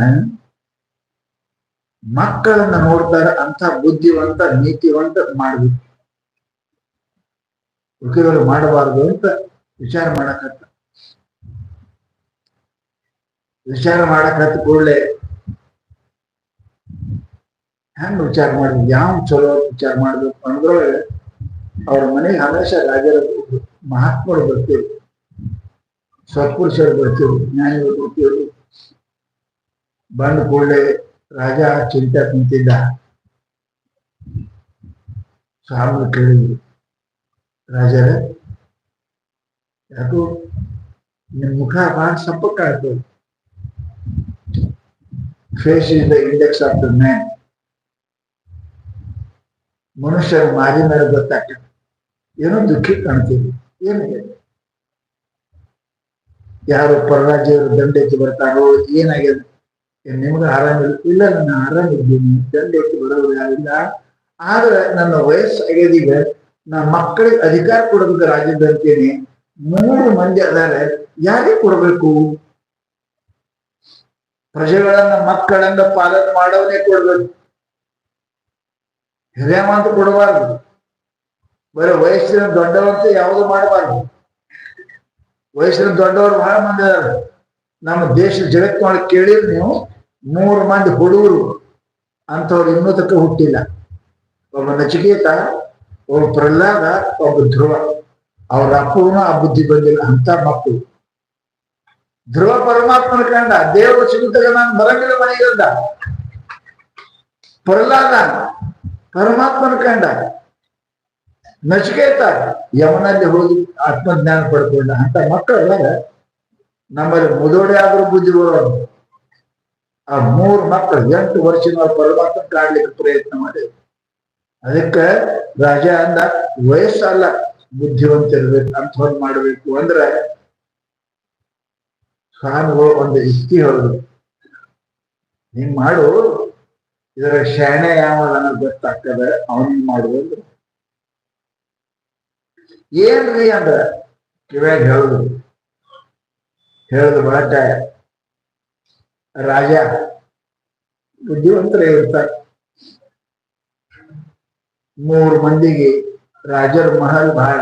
ಮಕ್ಕಳನ್ನ ನೋಡ್ತಾರೆ ಅಂತ ಬುದ್ಧಿವಂತ, ನೀತಿವಂತ ಮಾಡ್ಬೇಕು. ಉಳಿದವರು ಮಾಡಬಾರ್ದು ಅಂತ ವಿಚಾರ ಮಾಡಕತ್ತ ಕೂಡಲೇ ಹೆಂಗ್ ವಿಚಾರ ಮಾಡ್ಬೇಕು, ಯಾವ ಚಲೋ ವಿಚಾರ ಮಾಡ್ಬೇಕು ಅನ್ನೋದ್ರೊಳಗೆ ಅವ್ರ ಮನೆಗೆ ಹಮೇಶ ರಾಜರ ಮಹಾತ್ಮರು ಬರ್ತೀವಿ, ಸತ್ಪುರುಷರು ಬರ್ತೀವಿ, ಜ್ಞಾನಿಗಳು ಬರ್ತೀವಿ. ಬಂದ ಕೂಡಲೇ ರಾಜ ಚಿಂತೆ ಕುಂತಿದ್ದ. ಸ್ವಾಮಿ ಕೇಳಿದ್ರು, ರಾಜರ ಯಾಕೋ ನಿಮ್ ಮುಖ ಬಹಳ ಸಪ್ಪಕ್ಕಾಗ್ತದೆ. Face is the index of the man. ಮನುಷ್ಯರ ಮಾರಿ ಮೇಲೆ ಗೊತ್ತಾಗ್ತದೆ. ಏನೋ ದುಃಖಿ ಕಾಣ್ತೀವಿ. ಏನಾಗಿದೆ? ಯಾರು ಪರರಾಜ್ಯರು ದಂಡೆತ್ತಿ ಬರ್ತಾರೋ, ಏನಾಗಿದೆ? ನಿಮ್ಗೆ ಆರಾಮಿಲ್ಲ? ಇಲ್ಲ, ನಾನು ಆರಾಮಿದ್ದೀನಿ, ಚಂದಕ್ಕೆ ಬರೋರು ಯಾರಿಲ್ಲ. ಆದ್ರೆ ನನ್ನ ವಯಸ್ಸಾಗ್ಯದೀಗ, ನಾ ಮಕ್ಕಳಿಗೆ ಅಧಿಕಾರ ಕೊಡಬೇಕು ರಾಜ್ಯದ ಅಂತೇನೆ. 3 ಮಂದಿ ಅದಾರೆ, ಯಾರಿಗೆ ಕೊಡ್ಬೇಕು? ಪ್ರಜೆಗಳನ್ನ ಮಕ್ಕಳನ್ನ ಪಾಲನೆ ಮಾಡೋನೇ ಕೊಡ್ಬೇಕು, ಹಿರಿಯವಂತ ಕೊಡಬಾರ್ದು. ಬರೀ ವಯಸ್ಸಿನ ದೊಡ್ಡವಂತ ಯಾವುದು ಮಾಡಬಾರ್ದು. ವಯಸ್ಸಿನ ದೊಡ್ಡವರು ಬಹಳ ಮಂದಿ ಅದಾರೆ ನಮ್ಮ ದೇಶ ಜಗತ್ತಿನೊಳಗೆ. ಕೇಳಿದ್ರೆ ನೀವು 3 ಮಂದಿ ಹುಡುಗರು ಅಂತವ್ರು ಇನ್ನೂ ತಕ್ಕ ಹುಟ್ಟಿಲ್ಲ. ಒಬ್ಬ ನಚಿಕೇತ, ಒಬ್ಬ ಪ್ರಹ್ಲಾದ, ಒಬ್ಬ ಧ್ರುವ. ಅವ್ರ ಅಪ್ಪಗೂ ಆ ಬುದ್ಧಿ ಬಂದಿಲ್ಲ ಅಂತ ಮಕ್ಕಳು. ಧ್ರುವ ಪರಮಾತ್ಮನ ಕಂಡ, ದೇವರು ಸಿಗುತ್ತಾಗ ನಾನು ಬರಂಗಿಲ್ಲ ಮನೆಗಿಂದ. ಪ್ರಹ್ಲಾದ ಪರಮಾತ್ಮನ ಕಂಡ. ನಚಿಕೇತ ಯಮನಲ್ಲಿ ಹೋಗಿ ಆತ್ಮಜ್ಞಾನ ಪಡ್ಕೊಂಡ. ಅಂತ ಮಕ್ಕಳು ನಮ್ಮಲ್ಲಿ ಮುದೋಡೆ ಆದ್ರೂ ಬುದ್ಧಿ ಬರೋದು. ಆ 3 ಮಕ್ಕಳು 8 ವರ್ಷದ ಪರಮಾತ್ಮ ಕಾಡ್ಲಿಕ್ಕೆ ಪ್ರಯತ್ನ ಮಾಡಿದ್ರು. ಅದಕ್ಕೆ ರಾಜ ಅಂದ, ವಯಸ್ಸಲ್ಲ, ಬುದ್ಧಿವಂತ ಇರ್ಬೇಕು, ಅಂತ ಮಾಡ್ಬೇಕು. ಅಂದ್ರೆ ಖಾನ್ಗಳು ಒಂದು ಯುಕ್ತಿ ಹೊರದು, ಹಿಂಗ್ ಮಾಡು, ಇದರ ಶಾಣೆ ಯಾವ ನನಗೆ ಗೊತ್ತಾಗ್ತದ, ಅವನಿಗೆ ಮಾಡುವುದು. ಏನ್ರಿ ಅಂದ್ರ ಕಿವ್ಯಾಗ ಹೇಳುದು ಬಳಕ. ರಾಜ ಬುದ್ಧಿವಂತರ ಇರ್ತಾರೆ. 3 ಮಂದಿಗೆ ರಾಜರ ಮಹಲ್ ಬಹಳ,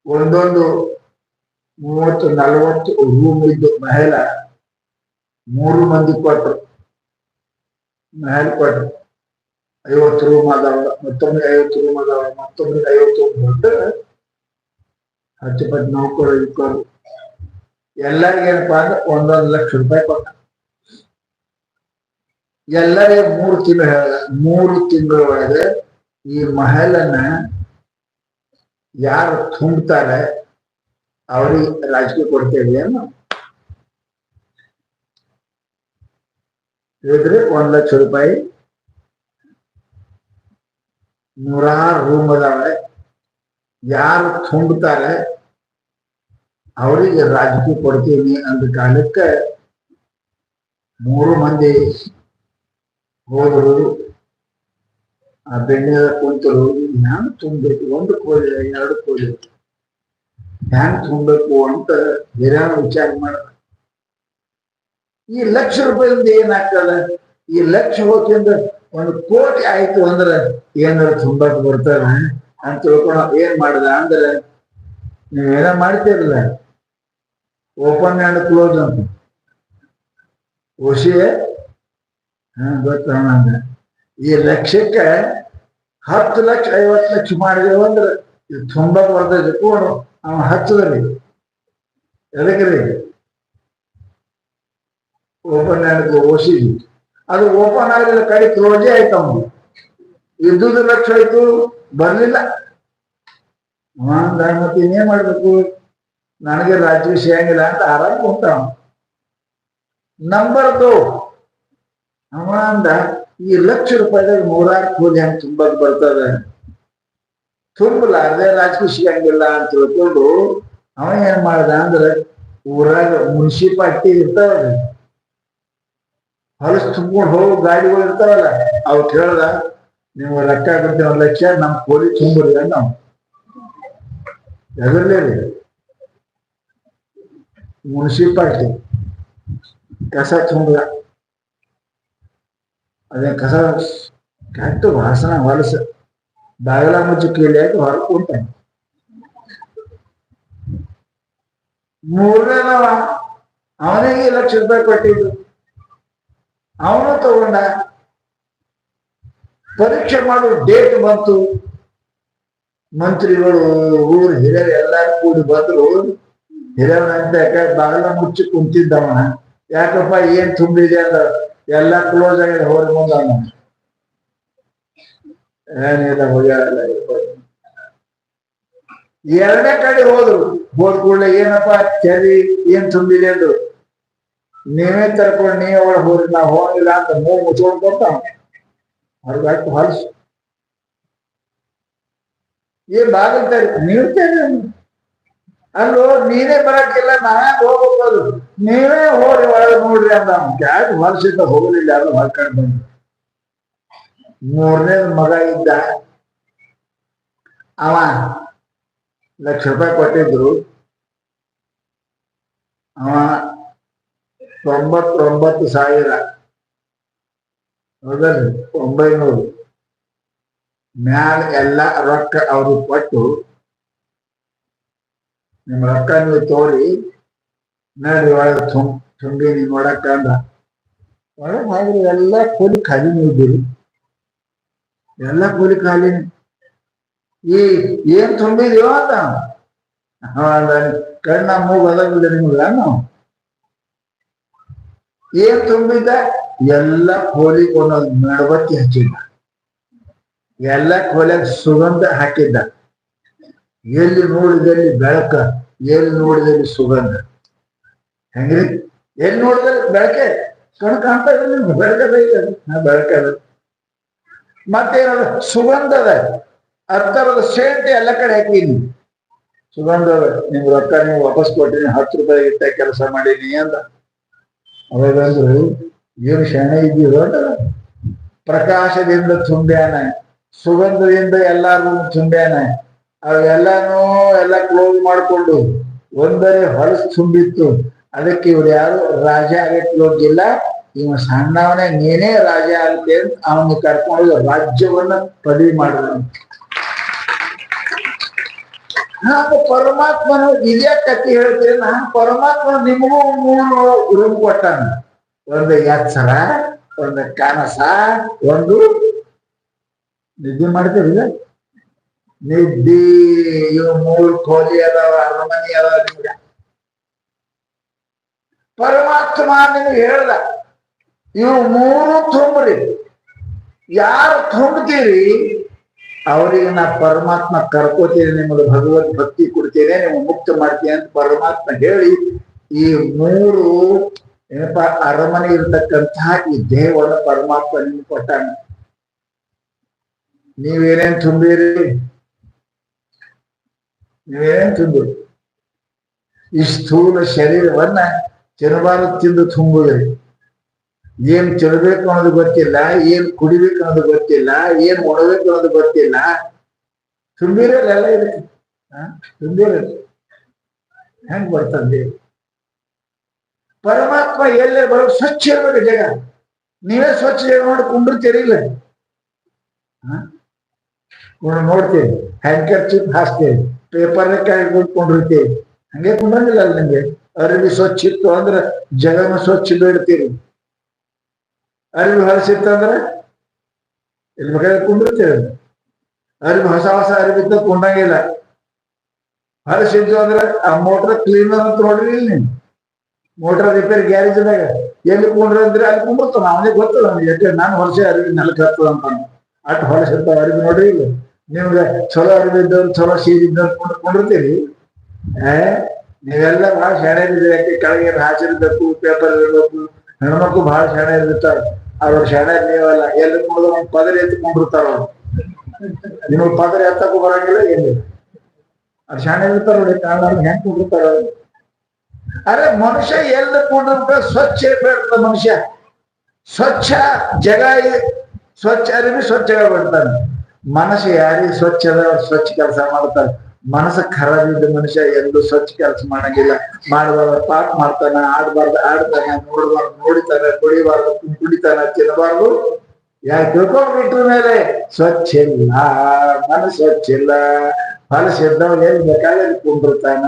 ಒಂದೊಂದು 30-40 ರೂಮ್ ಇದ್ದು ಮಹಲ. 3 ಮಂದಿ ಕೊಟ್ರು ಮಹಲ್ ಕೊಟ್ರು. 50 ರೂಮ್ ಅದಾವ, ಮತ್ತೊಮ್ಮೆ 50 ರೂಮ್ ಅದಾವ, ಮತ್ತೊಮ್ಮೆ 50 ರೂಮ್ ಕೊಟ್ಟು 10 ನೌಕರು ಇಟ್ಕೊಂಡು ಎಲ್ಲರಿಗೇನಪ್ಪಾ ಅಂದ್ರೆ 1 ಲಕ್ಷ ರೂಪಾಯಿ ಕೊಟ್ಟ. ಎಲ್ಲರಿಗೆ 3 ತಿಂಗಳು ಹೇಳ, 3 ತಿಂಗಳ ಒಳಗೆ ಈ ಮಹಲನ್ನ ಯಾರು ತುಂಬ್ತಾರೆ ಅವ್ರಿಗೆ ರಾಜಕೀಯ ಕೊಡ್ತೇವೆ ಅನ್ನೋ ಹೇಳಿದ್ರೆ 1 ಲಕ್ಷ ರೂಪಾಯಿ. 100 ರೂಮ್ ಅದಾವೆ, ಯಾರು ತುಂಬ್ತಾರೆ ಅವರಿಗೆ ರಾಜಕೀಯ ಕೊಡ್ತೀನಿ ಅಂದ ಕಾಲಕ್ಕೆ 3 ಮಂದಿ ಹೋದರು. ಆ ಬೆಣ್ಣೆ ಕುಂತರು, ಹ್ಯಾಂಗ ತುಂಬಬೇಕು, 1 ಕೋಳಿ 2 ಕೋಳಿ ಹ್ಯಾಂಗ ತುಂಬಬೇಕು ಅಂತ ಹಿರಿಯನ ವಿಚಾರ ಮಾಡ. ಈ 1 ಲಕ್ಷ ರೂಪಾಯಿಂದ ಏನಾಗ್ತದ? ಈ 1 ಲಕ್ಷ ಹೋಗ್ತಿಂದ 1 ಕೋಟಿ ಆಯ್ತು ಅಂದ್ರೆ ಏನಾರ ತುಂಬಕ್ ಬರ್ತಾರ ಅಂತ ತಿಳ್ಕೊಂಡು ಏನ್ ಮಾಡ್ದ ಅಂದ್ರೆ, ನೀವೇನ ಮಾಡ್ತೀರಲ್ಲ ಓಪನ್ ಅಂಡ್ ಕ್ಲೋಸ್ ಅಂತ ಓಶಿ ಗೊತ್ತ. ಈ ಲಕ್ಷಕ್ಕೆ 10 ಲಕ್ಷ 50 ಲಕ್ಷ ಮಾಡಿದೆವು ಅಂದ್ರೆ ಇದು ತುಂಬಕ್ ಬರ್ತದೆ ಕೊಡು. ಅವ ಹಚ್ಚದ್ರಿ ಎದಕ್ರಿ? Open and ಓಶಿ. ಅದು ಓಪನ್ ಆಗಲಿಲ್ಲ, ಕಡೆ ಕ್ಲೋಸೇ ಆಯ್ತು. ಅವನು ಇದ್ದುದು 1 ಲಕ್ಷ ಆಯ್ತು, ಬರ್ಲಿಲ್ಲ. ಮತ್ತೆ ಇನ್ನೇನ್ ಮಾಡ್ಬೇಕು, ನನಗೆ ರಾಜಕೀಯ ಸಿಗಂಗಿಲ್ಲ ಅಂತ ಆರಾಮ್ ಹೋಗ್ತಾವ. ನಂಬರ್ 2 ಅವ ಅಂದ, ಈ 1 ಲಕ್ಷ ರೂಪಾಯಿದಾಗ 100 ಕೋಟಿ ಹೆಂಗ್ ತುಂಬಕ್ ಬರ್ತದೆ, ತುಂಬಲಾರ್ದೆ ರಾಜಕೀಯ ಸಿಗಂಗಿಲ್ಲ ಅಂತ ತಿಳ್ಕೊಂಡು ಅವ ಏನ್ ಮಾಡ್ದ ಅಂದ್ರೆ, ಊರಾಗ ಮುನ್ಸಿಪಾಲ್ಟಿ ಇರ್ತಾವಲ್ಲ, ಹೊಲಸ್ ತುಂಬ್ಕೊಂಡು ಹೋಗೋ ಗಾಡಿಗಳು ಇರ್ತಾವಲ್ಲ, ಅವ್ ಕೇಳ್ದ, ನೀವು ರೊಕ್ಕ ಕೊಡ್ತೀವಿ 1 ಲಕ್ಷ, ನಮ್ ಕೋಳಿ ತುಂಬ್ರಿ ಅಂತ. ನಾವು ಎದರ್ಲೇ ರೀ ಮುನ್ಸಿಪಾಲ್ಟಿ ಕಸ ತುಂಬ, ಅದೇ ಕಸ ಕೆಟ್ಟು ವಾಸನ ಹೊಲಸ ಬಾಗಲ ಮುಚ್ಚಿ ಕೇಳಿಯಾಗಿ ಹೊರಗೆ ಕುಂತಾನೆ. 3ನೇದವ ಅವನಿಗೆ 1 ಲಕ್ಷ ರೂಪಾಯಿ ಕೊಟ್ಟಿದ್ದು, ಅವನು ತಗೊಂಡ. ಪರೀಕ್ಷೆ ಮಾಡೋ ಡೇಟ್ ಬಂತು. ಮಂತ್ರಿಗಳು ಊರು ಹಿರಿಯರು ಎಲ್ಲಾರು ಕೂಡಿ ಬಂದ್ರು. ಹಿರಿಯರಂತ ಬಾಗಲ ಮುಚ್ಚಿ ಕುಂತಿದ್ದವ. ಯಾಕಪ್ಪ ಏನ್ ತುಂಬಿದೆ ಅಂದ, ಎಲ್ಲ ಕ್ಲೋಸ್ ಆಗಿದೆ, ಹೋಗಿ ಮುಂದ ಏನಿಲ್ಲ ಹೋಗ್ಯಾರಲ್ಲ. 2ನೇ ಕಡೆ ಹೋದ್ರು. ಹೋದ ಕೂಡಲೇ ಏನಪ್ಪಾ ಚರಿ ಏನ್ ತುಂಬಿದೆ ಅಂದ್ರು. ನೀವೇ ತರ್ಕೊಂಡು ನೀವೇ ಒಳಗೆ ಹೋಗ್ರಿ, ನಾವು ಹೋಗಿಲ್ಲ ಅಂತ ಮೂಗು ಮುಚ್ಕೊಂಡು ಕೊಡ್ತಾವ. ಹೊರಗಾಯ್ತು ಹೊಲಸು. ಏನ್ ಬಾಗಿಲ್ತಾರೆ ನೀವು ಅಲ್ಲೋ ನೀನೇ ಬರಕ್ಕಿಲ್ಲ ನಾನೇ ಹೋಗ್ಬೋದು, ನೀವೇ ಹೋಗಿ ಒಳಗೆ ನೋಡ್ರಿ ಅಂತ ಯಾಕೆ ವರ್ಷದಿಂದ ಹೋಗಲಿಲ್ಲ ಅದು ಹೊರ್ಕೊಂಡು ಬಂದು. ಮೂರನೇ ಮಗ ಇದ್ದ, ಅವ ₹1,00,000 ಕೊಟ್ಟಿದ್ರು. ಅವ 99,000 ಹೌದಲ್ರಿ 900 ಮ್ಯಾಲ ಎಲ್ಲ ರೊಕ್ಕ ಅವ್ರಿಗೆ ಕೊಟ್ಟು, ನಿಮ್ ರೊಕ್ಕ ನೀವು ತೋರಿ ನಡಿ ಒಳಗೆ ತುಂಬಿ ನೀವು ನೋಡಕ್ಕ ಅಂದ. ಒಳಗೆ ಹಾಗೆ ಎಲ್ಲ ಕೂಲಿ ಖಾಲಿ ಇದ್ದೀರಿ, ಎಲ್ಲ ಕೂಲಿ ಖಾಲಿ. ಈ ಏನ್ ತುಂಬಿದೀವೋ ಅಂತ ಕಣ್ಣ ಮೂಗು ಅದಾಗಿಲ್ಲ ನಿಮ್ಗ. ನಾವು ಏನ್ ತುಂಬಿದ್ದ ಎಲ್ಲ ಕೋಲಿಗೆ ಒಂದೊಂದು ಮೆಣಬತ್ತಿ ಹಚ್ಚಿದ್ದ, ಎಲ್ಲ ಕೋಲಿಯಾಗ ಸುಗಂಧ ಹಾಕಿದ್ದ. ಎಲ್ಲಿ ನೋಡಿದಲ್ಲಿ ಬೆಳಕ, ಎಲ್ಲಿ ನೋಡಿದಲ್ಲಿ ಸುಗಂಧ. ಹೆಂಗ್ರಿ? ಎಲ್ಲಿ ನೋಡಿದಲ್ಲಿ ಬೆಳಕೆ ಕಣ್ ಕಾಣ್ತಾ ಇದ್ರೆ ನಿಮ್ಗೆ ಬೆಳಕದ, ಬೆಳಕದ. ಮತ್ತೇನದ ಸುಗಂಧದ ಹತ್ತರದ ಸೇಂಟ್ ಎಲ್ಲ ಕಡೆ ಹಾಕೀನಿ. ಸುಗಂಧದ ನಿಮ್ ರೊಕ್ಕ ನೀವು ವಾಪಸ್ ಕೊಟ್ಟಿನಿ, ₹10 ಇಟ್ಟ ಕೆಲಸ ಮಾಡೀನಿ ಅಂದ. ಅವಾಗಂದ್ರು ಏನು ಶರಣ ಇದ್ದೀರೋ, ಪ್ರಕಾಶದಿಂದ ತುಂಬ್ಯಾನ, ಸುಗಂಧದಿಂದ ಎಲ್ಲಾರು ತುಂಬ್ಯಾನ. ಅವೆಲ್ಲಾನು ಎಲ್ಲ ಕ್ಲೋಸ್ ಮಾಡ್ಕೊಂಡು ಒಂದರೆ ಹೊಲಸು ತುಂಬಿತ್ತು. ಅದಕ್ಕೆ ಇವ್ರು ಯಾರು ರಾಜ ಆಗಕ್ಕೆ ಹೋಗಿಲ್ಲ, ಇವ ಸಣ್ಣವನೇ, ನೀನೇ ರಾಜ ಆಗುತ್ತೆ ಅಂತ ಅವನು ಕರ್ಕೊಂಡು ರಾಜ್ಯವನ್ನ ಪದವಿ ಮಾಡಿದ. ನಾನು ಪರಮಾತ್ಮನು ಇದೇ ಕಥೆ ಹೇಳ್ತೇನೆ. ನಾನು ಪರಮಾತ್ಮ ನಿಮಗೂ 3 ರೂಮ್ ಕೊಟ್ಟಾನ. ಒಂದು ಎಚ್ಚರ, ಒಂದು ಕನಸ, ಒಂದು ನಿದ್ದೆ ಮಾಡ್ತೀರಿಲ್ಲ, ನಿದ್ದೆ. ಇವು 3 ಕೋಲಿ ಅದಾವ, ಅರಮನೆ ಅದಾವ ನಿಮ್ಗೆ. ಪರಮಾತ್ಮ ನಿಮ್ಗೆ ಹೇಳ್ದ ಇವು 3 ತುಂಬ್ರಿ. ಯಾರು ತುಂಬ್ತೀರಿ ಅವರಿಗೆ ನಾ ಪರಮಾತ್ಮ ಕರ್ಕೋತೀನಿ, ನಿಮಗೆ ಭಗವದ್ ಭಕ್ತಿ ಕೊಡ್ತೇನೆ, ನಿಮ್ಗೆ ಮುಕ್ತ ಮಾಡ್ತೀನಿ ಅಂತ ಪರಮಾತ್ಮ ಹೇಳಿ ಈ 3 ಏನಪ್ಪಾ ಅರಮನೆ ಇರ್ತಕ್ಕಂತಹ ಈ ದೇಹವನ್ನು ಪರಮಾತ್ಮ ನಿಮ್ಗೆ ಕೊಟ್ಟಾನ. ನೀವೇನೇನ್ ತುಂಬಿರಿ? ನೀವೇನೇನ್ ತುಂಬಿರಿ? ಈ ಸ್ಥೂಲ ಶರೀರವನ್ನ ತಿನ್ನಬಾರದು, ತಿಂದು ತುಂಬುದ್ರಿ. ಏನ್ ತಿನ್ಬೇಕು ಅನ್ನೋದು ಗೊತ್ತಿಲ್ಲ, ಏನ್ ಕುಡಿಬೇಕು ಅನ್ನೋದು ಗೊತ್ತಿಲ್ಲ, ಏನ್ ಉಣಬೇಕು ಅನ್ನೋದು ಗೊತ್ತಿಲ್ಲ. ತುಂಬಿರಲ್ಲ ಎಲ್ಲ ಇದಕ್ಕೆ, ತುಂಬಿರಲ್ಲ. ಹೆಂಗ್ ಬರ್ತದೆ? ಪರಮಾತ್ಮ ಎಲ್ಲೇ ಬರೋ ಸ್ವಚ್ಛ ಇರ್ಬೇಕು ಜಾಗ. ನೀವೇ ಸ್ವಚ್ಛ ಜಾಗ ನೋಡಿ ಕುಂಡಿರ್ತೀರಿ ಇಲ್ಲ, ನೋಡ್ತೀವಿ, ಹ್ಯಾಂಕರ್ಚಿಪ್ ಹಾಕ್ತೇವೆ, ಪೇಪರ್ ಕುಂಡಿರ್ತೀವಿ. ಹಂಗೆ ಕುಂಡ್ರಂಗಿಲ್ಲ ಅಲ್ಲ. ನಿಮ್ಗೆ ಅರಿವಿ ಸ್ವಚ್ಛ ಇತ್ತು ಅಂದ್ರೆ ಜಗನ ಸ್ವಚ್ಛ ಬೇಡ್ತೀರಿ. ಅರಿವಿ ಹೊಲಸಿತ್ತಂದ್ರೆ ಇಲ್ಲಿ ಬೇಕಾದ್ರೆ ಕುಂಡಿರ್ತೇವೆ. ಅರಿವಿ ಹೊಸ ಹೊಸ ಅರಿವಿದ್ದ ಕುಂಡಂಗಿಲ್ಲ. ಹೊಲಸಿದ್ದು ಅಂದ್ರೆ ಆ ಮೋಟರ್ ಕ್ಲೀನರ್ ಅಂತ ನೋಡ್ರಿ. ಇಲ್ಲಿ ನೀವು ಮೋಟರ್ ರಿಪೇರ್ ಗ್ಯಾರೇಜ್ದಾಗ ಎಲ್ಲಿ ಕುಂಡ್ರಿ ಅಂದ್ರೆ ಅಲ್ಲಿ ಕುಂಡಿರ್ತಾವ. ಅವನಿಗೆ ಗೊತ್ತದ ನಮ್ಗೆ, ಯಾಕೆ ನಾನು ಹೊಲಸೆ ಅರಿವಿ ನೆಲಕ್ಕೆ ಹತ್ತದ ಅಂತ ಅಟ್ ಹೊಲಸಿರ್ತಾವ ಅರಿವಿ ನೋಡ್ರಿ. ಇಲ್ಲ ನಿಮ್ಗೆ ಚಲೋ ಅರಿವಿ ಇದ್ದವ್ರು, ಚಲೋ ಸೀದಿದ್ದವ್ರು ಕುಂಡಿರ್ತೀರಿ. ನೀವೆಲ್ಲ ಬಹಳ ಶಾಣೆ ಇದ್ದೀರಿ. ಯಾಕೆ ಕೆಳಗೆ ಹಾಸಿರ್ಬೇಕು, ಪೇಪರ್ ಇರಬೇಕು. ಹೆಣ್ಮಕ್ಳು ಬಹಳ ಶಾಣೆ ಇರ್ತಾರೆ, ಅವ್ರ ಶಾಣೆ ನೀವಲ್ಲ. ಎಲ್ಲಿ ಕುಡಿದ್ರು ಒಂದು ಪದರ ಎತ್ಕೊಂಡಿರ್ತಾರ ಅವ್ರು. ನಿಮಗೆ ಪದರ ಎತ್ತಕ್ಕೂ ಬರಂಗಿಲ್ಲ, ಎಲ್ಲಿ ಅವ್ರು ಶಾಣೆ ಇರ್ತಾರ ನೋಡಿ, ಕಾರಣ ಹೆಂಗ್ ಕುಂಡಿರ್ತಾರ. ಅರೆ ಮನುಷ್ಯ ಎಲ್ಲ ಕುಂಡಿರ್ತ ಸ್ವಚ್ಛ ಬೇಡ್ತ ಮನುಷ್ಯ. ಸ್ವಚ್ಛ ಜಗ, ಸ್ವಚ್ಛ ಅರಿವಿ ಸ್ವಚ್ಛ ಬಿಡ್ತಾನೆ. ಮನಸ್ಸು ಯಾರಿಗೆ ಸ್ವಚ್ಛ ಅದ ಅವ್ರು ಸ್ವಚ್ಛ ಕೆಲಸ ಮಾಡ್ತಾರೆ. ಮನಸ್ಸು ಖರಾಬಿದ್ದ ಮನುಷ್ಯ ಎಂದು ಸ್ವಚ್ಛ ಕೆಲಸ ಮಾಡಂಗಿಲ್ಲ. ಮಾಡಬಾರ್ದು ಪಾಪ ಮಾಡ್ತಾನ, ಆಡ್ಬಾರ್ದು ಆಡ್ತಾನ, ನೋಡ್ಬಾರ್ದು ನೋಡಿತಾನ, ಕುಡಿಬಾರ್ದು ಕುಡಿತಾನ, ತಿನ್ನಬಾರ್ದು. ಯಾಕೆ ತಿಳ್ಕೊಂಡ್ಬಿಟ್ರ ಮೇಲೆ ಸ್ವಚ್ಛ ಇಲ್ಲ, ಮನಸ್ಸು ಸ್ವಚ್ಛ ಇಲ್ಲ. ಹೊಲಸಿದ್ದವ್ ಎಲ್ಲಿ ಬೇಕಾದ್ರೆ ಕುಂಡಿರ್ತಾನ.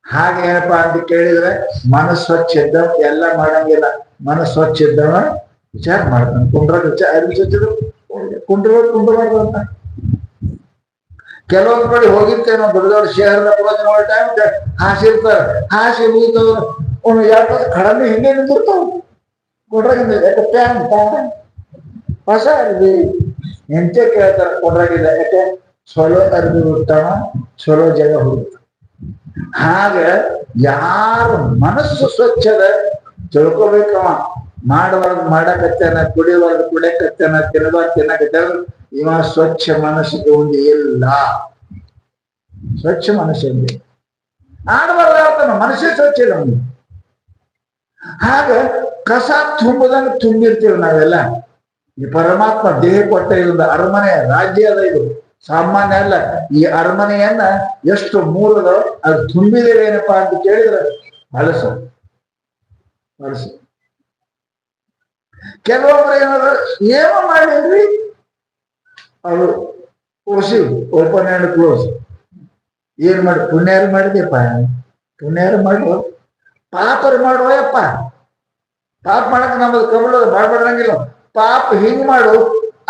ಹಾಗೆ ಏನಪ್ಪಾ ಅಂತ ಕೇಳಿದ್ರೆ ಮನಸ್ಸು ಸ್ವಚ್ಛ ಇದ್ದವ್ ಎಲ್ಲ ಮಾಡಂಗಿಲ್ಲ. ಮನಸ್ಸು ಸ್ವಚ್ಛ ಇದ್ದವ ವಿಚಾರ ಮಾಡ್ತಾನೆ. ಕುಂಡ್ರ ವಿಚಾರ ಅರಿವಿ ಸ್ವಚ್ಛ ಕುಂಡ್ರಬಾರ್ದು ಅಂತ. ಕೆಲವೊಂದ್ ಕಡೆ ಹೋಗಿರ್ತೇವೆ ನಾವು, ದೊಡ್ಡ ದೊಡ್ಡ ಶಹರದ ಪ್ರವಚನ ಟೈಮ್ ಹಾಸಿರ್ತಾರೆ. ಹಾಸಿ ಮುಗಿತವ್ರು ಒಂದು 2 ಕಡಮೆ ಹಿಂದೆ ನಿಂತಿರ್ತಾವ. ಕೊಡ್ರಾಗಿಂದ ಯಾಕೆ ಪ್ಯಾನ್ ಹೊಸ ಅರ್ಬಿ ಎಂತೆ ಕೇಳ್ತಾರ. ಕೊಡ್ರಾಗಿಲ್ಲ ಯಾಕೆ ಚಲೋ ಅರ್ಬಿ ಹುಡ್ತಾವ, ಚಲೋ ಜಾಗ ಹುಡುಕ್ತಾವ. ಹಾಗ ಯಾರು ಮನಸ್ಸು ಸ್ವಚ್ಛದ ತಿಳ್ಕೊಬೇಕವ. ಮಾಡಬಾರ್ದು ಮಾಡಕತ್ತಾನ, ಕುಡಿಬಾರ್ದು ಕುಡಿಯಕತ್ತಾನ, ತಿನ್ನಬಾರ್ದು ತಿನ್ನಕತ್ತಾನ. ಇವ ಸ್ವಚ್ಛ ಮನಸ್ಸಿಗೆ ಒಂದು ಇಲ್ಲ, ಸ್ವಚ್ಛ ಮನಸ್ಸಿಗೆ. ಆಡಬಾರ್ದಾಡ್ತಾನ, ಮನಸ್ಸೇ ಸ್ವಚ್ಛ ಇಲ್ಲ ಅವನು. ಹಾಗ ಕಸ ತುಂಬದಂಗ ತುಂಬಿರ್ತೀವಿ ನಾವೆಲ್ಲ. ಈ ಪರಮಾತ್ಮ ದೇಹ ಕೊಟ್ಟ ಇಲ್ಲದ ಅರಮನೆ ರಾಜ್ಯ ಅದ, ಇದು ಸಾಮಾನ್ಯ ಅಲ್ಲ. ಈ ಅರಮನೆಯನ್ನ ಎಷ್ಟು ಮೂಲದ ಅದು ತುಂಬಿದೇವೇನಪ್ಪಾ ಅಂತ ಕೇಳಿದ್ರೆ ಬಳಸು. ಕೆಲವೊಬ್ರು ಏನಾದ್ರು ಏನೋ ಮಾಡಿದ್ರಿ ಅದು ಓಸಿ ಓಪನ್ ಅಂಡ್ ಕ್ಲೋಸ್. ಏನ್ ಮಾಡಿ ಪುಣ್ಯಾರು ಮಾಡಿದೆಪ್ಪ, ಪುಣ್ಯಾರು ಮಾಡುವ, ಪಾಪರು ಮಾಡುವಯಪ್ಪ. ಪಾಪ ಮಾಡಕ್ ನಮ್ಮದು ಕಬಲ ಮಾಡ್ಬಾರ್ದಂಗಿಲ್ಲ. ಪಾಪ ಹಿಂಗ್ ಮಾಡು,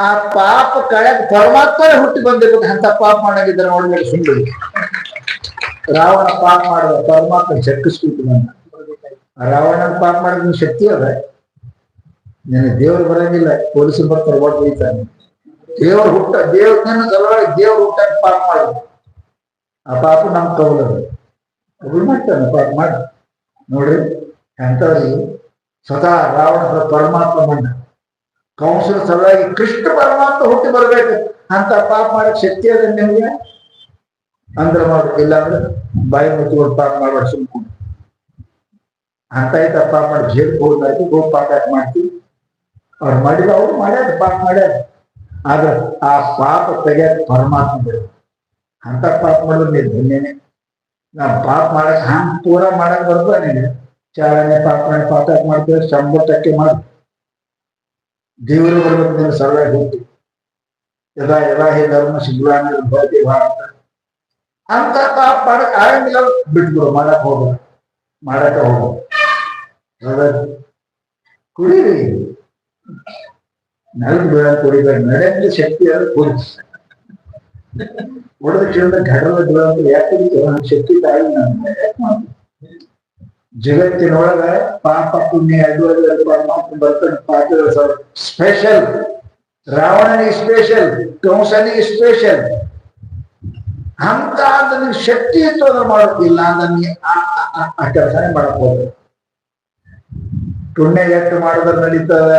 ಆ ಪಾಪ ಕಳೆಕ್ ಪರಮಾತ್ಮನೇ ಹುಟ್ಟಿ ಬಂದಿರ್ಬೇಕು. ಅಂತ ಪಾಪ ಮಾಡಂಗಿದ್ರೆ ನೋಡ್ಬೇಕು ಸುಂದರಿ. ರಾವಣ ಪಾಪ ಮಾಡುವ ಪರಮಾತ್ಮ ಚಕ್ಕಿಸ್ಬಿಟ್ಟು ಬಂದ. ರಾವಣನ ಪಾಪ ಮಾಡಿದ ಶಕ್ತಿ ಅದ. ನಿನ್ನ ದೇವ್ರು ಬರಂಗಿಲ್ಲ, ಪೊಲೀಸರು ಬರ್ತಾರೆ, ಓಟ್ ಬೈತಾನೆ. ದೇವ್ರು ಹುಟ್ಟ ದೇವ್ರ ಸಲುವಾಗಿ ದೇವ್ರು ಹುಟ್ಟಾಕ ಪಾಪ ಮಾಡುದು. ಆ ಪಾಪ ನಮ್ ಕಬಲ ಕಬಲ್ ಮಾಡ್ತಾನೆ ಪಾಪ ಮಾಡಿ. ನೋಡ್ರಿ ಎಂತವ್ರಿಗೆ ಸ್ವತಃ ರಾವಣ ಪರಮಾತ್ಮ ಬಂದ. ಕಂಸನ ಸಲುವಾಗಿ ಕೃಷ್ಣ ಪರಮಾತ್ಮ ಹುಟ್ಟಿ ಬರ್ಬೇಕು. ಅಂತ ಪಾಪ ಮಾಡಕ್ ಶಕ್ತಿ ಅದ ನಿಮ್ಗೆ ಅಂದ್ರೆ ಮಾಡ್ಬೇಕು. ಇಲ್ಲ ಅಂದ್ರೆ ಬಾಯಿ ಮುಚ್ಚಿಕೊಂಡು ಪಾಪ ಮಾಡುವ ಸುಮ್ಕೊಂಡು ಅಂತ ಆಯ್ತು. ಪಾಪ ಮಾಡಿ ಜೇಲ್ಗೆ ಹೋಗ್ದಾಯ್ತು, ಹೋಗಿ ಪಾಪ ಯಾಕೆ ಮಾಡ್ತೀವಿ? ಅವ್ರು ಮಾಡಿದ ಅವ್ರು ಮಾಡ್ಯಾರ, ಪಾಪ ಮಾಡ್ಯಾರ. ಆದ್ರೆ ಆ ಪಾಪ ತೆಗಿಯಕ್ ಪರಮಾತ್ಮ ಬಿಡ. ಅಂತ ಪಾಪ ಮಾಡಿದ್ರೆ ನೀವು ಧನ್ಯನೇ. ನಾವು ಪಾಪ ಮಾಡಕ್ ಹಂಗ ಪೂರ ಮಾಡಕ್ ಬರ್ಬ ನೀನು ಚಾಲನೆ ಪಾಪ ಮಾಡ್ತೀವಿ. ಸಂಬಟಕ್ಕೆ ಮಾಡಿ ದೇವರು ಬರ್ಬೇಕು ನೀನು ಸರಳಾಗಿ ಹೋಗ್ತಿ. ಯದಾ ಹೇ ಧರ್ಮ ಶಿಗ್ಲಾನ ಭವತಿ ಭಾರತ ಅಂತ ಪಾಪ ಮಾಡಕ್ ಆಗಂಗಿಲ್ಲ, ಬಿಟ್ಬಿಡು. ಮಾಡಕ್ ಹೋಗ, ಮಾಡಕ ಹೋಗ. ಕುಡೀರಿ, ನೆಲದ ಬೀಳ ಕುಡಿಬೇಡ. ನಡೆಯಂತ ಶಕ್ತಿ ಆದ್ರೆ ಕುಡಿ. ಹೊಡೆದ ಕೇಳಿದ ಘಟದ ಬೀಳಂತ ಯಾಕೆ ಶಕ್ತಿ ತಾಯಿ ನಾನು ಜಗತ್ತಿನೊಳಗ ಪಾಪ ಪುಣ್ಯ ಅದು ಪರಮಾತ್ಮ ಬರ್ತಾನೆ. ಪಾಪ ಸ್ಪೆಷಲ್, ರಾವಣನಿಗೆ ಸ್ಪೆಷಲ್, ಕಂಸನಿಗೆ ಸ್ಪೆಷಲ್. ಅಂತ ನಿಮ್ಗೆ ಶಕ್ತಿ ಇತ್ತು ಅದ್ರ ಮಾಡೋದಿಲ್ಲ ಅಂದ್ರೆ ನೀ ಆ ಕೆಲಸನೇ ಮಾಡಕ್ ಹೋಗ್ಬೇಕು. ಪುಣ್ಯ ಎಷ್ಟು ಮಾಡಿದ್ರೆ ನಡೀತದ,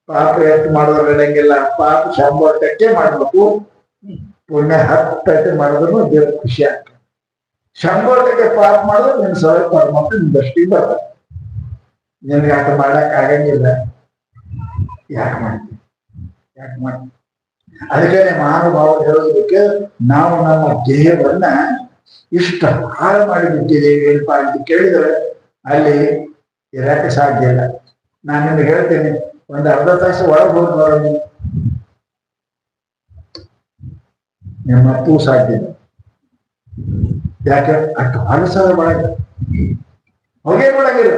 ಪಾಪ ಎಷ್ಟು ಮಾಡಿದ್ರೆ ನಡೆಯಂಗಿಲ್ಲ. ಪಾಪ 100% ಮಾಡ್ಬೇಕು, ಪುಣ್ಯ 10 ಮಾಡಿದ್ರು ದೇವ್ರ ಖುಷಿ ಆಗ್ತದೆ. 100% ಪಾಪ ಮಾಡಿದ್ರೆ ನಿನ್ ಸಲಹೆ ಪರಮಾತ್ಮ ನಿನ್ ದೃಷ್ಟಿಗೆ ಬರ್ತಾರೆ. ನಿನ್ಗೆ ಯಾಕೆ ಮಾಡಕ್ ಆಗಂಗಿಲ್ಲ, ಯಾಕೆ ಮಾಡ್ತೀವಿ? ಅದಕ್ಕೆ ಮಹಾನುಭಾವರು ಹೇಳೋದಕ್ಕೆ ನಾವು ನಮ್ಮ ದೇಹವನ್ನ ಇಷ್ಟ ಹಾಳು ಮಾಡಿಬಿಟ್ಟಿದ್ದೇವೆ ಏನಪ್ಪಾ ಅಂತ ಕೇಳಿದ್ರೆ ಅಲ್ಲಿ ಇರಕ್ಕೆ ಸಾಧ್ಯ ಇಲ್ಲ. ನಾನು ನಿಮ್ಗೆ ಹೇಳ್ತೇನೆ, ಒಂದು ಅರ್ಧ ತಾಸು ಒಳಗೆ ಹೋಗಿ ನೋಡಿ, ನಿಮ್ಮ ಅಪ್ಪು ಸಾಧ್ಯ. ಯಾಕೆ ಅಷ್ಟು ಹೊಲಸದ ಒಳಗೆ ಹೊಗೆ ಒಳಗಿಲ್ಲ.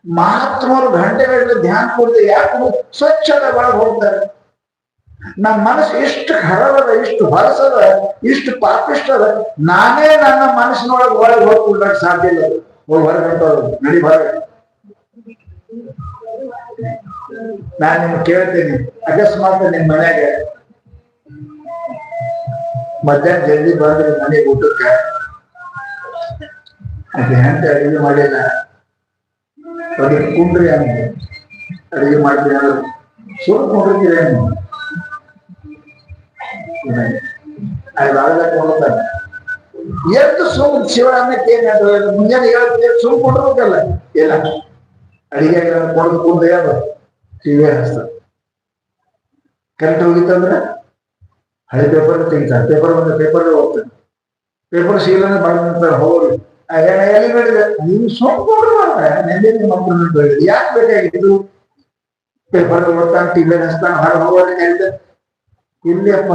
ಮಹಾತ್ಮರು ಗಂಟೆಗಳಲ್ಲಿ ಧ್ಯಾನ ಕೊಡದೆ ಯಾಕೆ ಸ್ವಚ್ಛದ ಒಳಗೆ ಹೋಗ್ತಾರೆ. ನಮ್ಮ ಮನಸ್ಸು ಇಷ್ಟು ಖರಬದ, ಇಷ್ಟು ಹೊಲಸದ, ಇಷ್ಟು ಪಾಪಿಷ್ಟದ. ನಾನೇ ನನ್ನ ಮನಸ್ಸಿನೊಳಗೆ ಒಳಗೆ ಹೋಗ್ಕೊಳ್ಬೇಕು ಸಾಧ್ಯ ಇಲ್ಲ. ಹೋಗಿ ಹೊರಗಂಟವ್ರು ನಡಿ ಹೊರಗೆ. ನಾನು ನಿಮ್ಗೆ ಕೇಳ್ತೀನಿ, ಅಕಸ್ಮಾತ್ ನಿಮ್ ಮನೆಗೆ ಮಧ್ಯಾಹ್ನ ಜಲ್ದಿ ಬಂದ್ರೆ ಮನೆಗೆ ಊಟಕ್ಕೆ ಅದೇ ಹೆಂತ ಅಡಿಗೆ ಮಾಡಿಲ್ಲ, ಅದಕ್ಕೆ ಕುಂಡ್ರಿ ಅಂದೆ ಅಡಿಗೆ ಮಾಡ್ತೀನಿ ಅಂದ್ರೆ ಸುಳ್ಳು ಕುಂಡ್ರಿದ್ದೀರೇನು? ನೋಡ್ತಾರೆ ಎಷ್ಟು ಸುಮ್ ಶಿವರಾಮಕ್ಕೆ ಏನ್ ಮುಂಜಾನೆ ಹೇಳ್ತೀವಿ, ಸುಮ್ ಕೊಡ್ಬೇಕಲ್ಲ. ಇಲ್ಲ ಅಡಿಗೆ ಕೊಡೋದು ಕುಂದ ಯಾರು ಟಿವಿ ಹಚ್ತಾರೆ. ಕರೆಂಟ್ ಹೋಗಿತ್ತಂದ್ರೆ ಹಳೆ ಪೇಪರ್ ತೆಗಿತಾರೆ, ಪೇಪರ್ ಬಂದ ಪೇಪರ್ ಹೋಗ್ತಾರೆ, ಪೇಪರ್ ಶೀಲನೆ ಬರ್ತಾರೆ. ಹೋಗಿ ಎಲ್ಲಿ ನೋಡಿದ್ರೆ ನೀವು ಸುಮ್ ಕೊಡ್ಬಾರ್ದ, ನೆನ್ನೆ ನಿಮ್ಮ ಮಕ್ಕಳನ್ನ ಹೇಳಿದ್ರು ಯಾಕೆ ಬೇಕಾಗಿತ್ತು? ಪೇಪರ್ ಓದ್ತಾನೆ, ಟಿವಿ ಹಚ್ತಾನೆ, ಹೊರಗೆ ಹೋಗೋದು ಹೇಳ್ತಾರೆ. ಇಲ್ಲಪ್ಪ,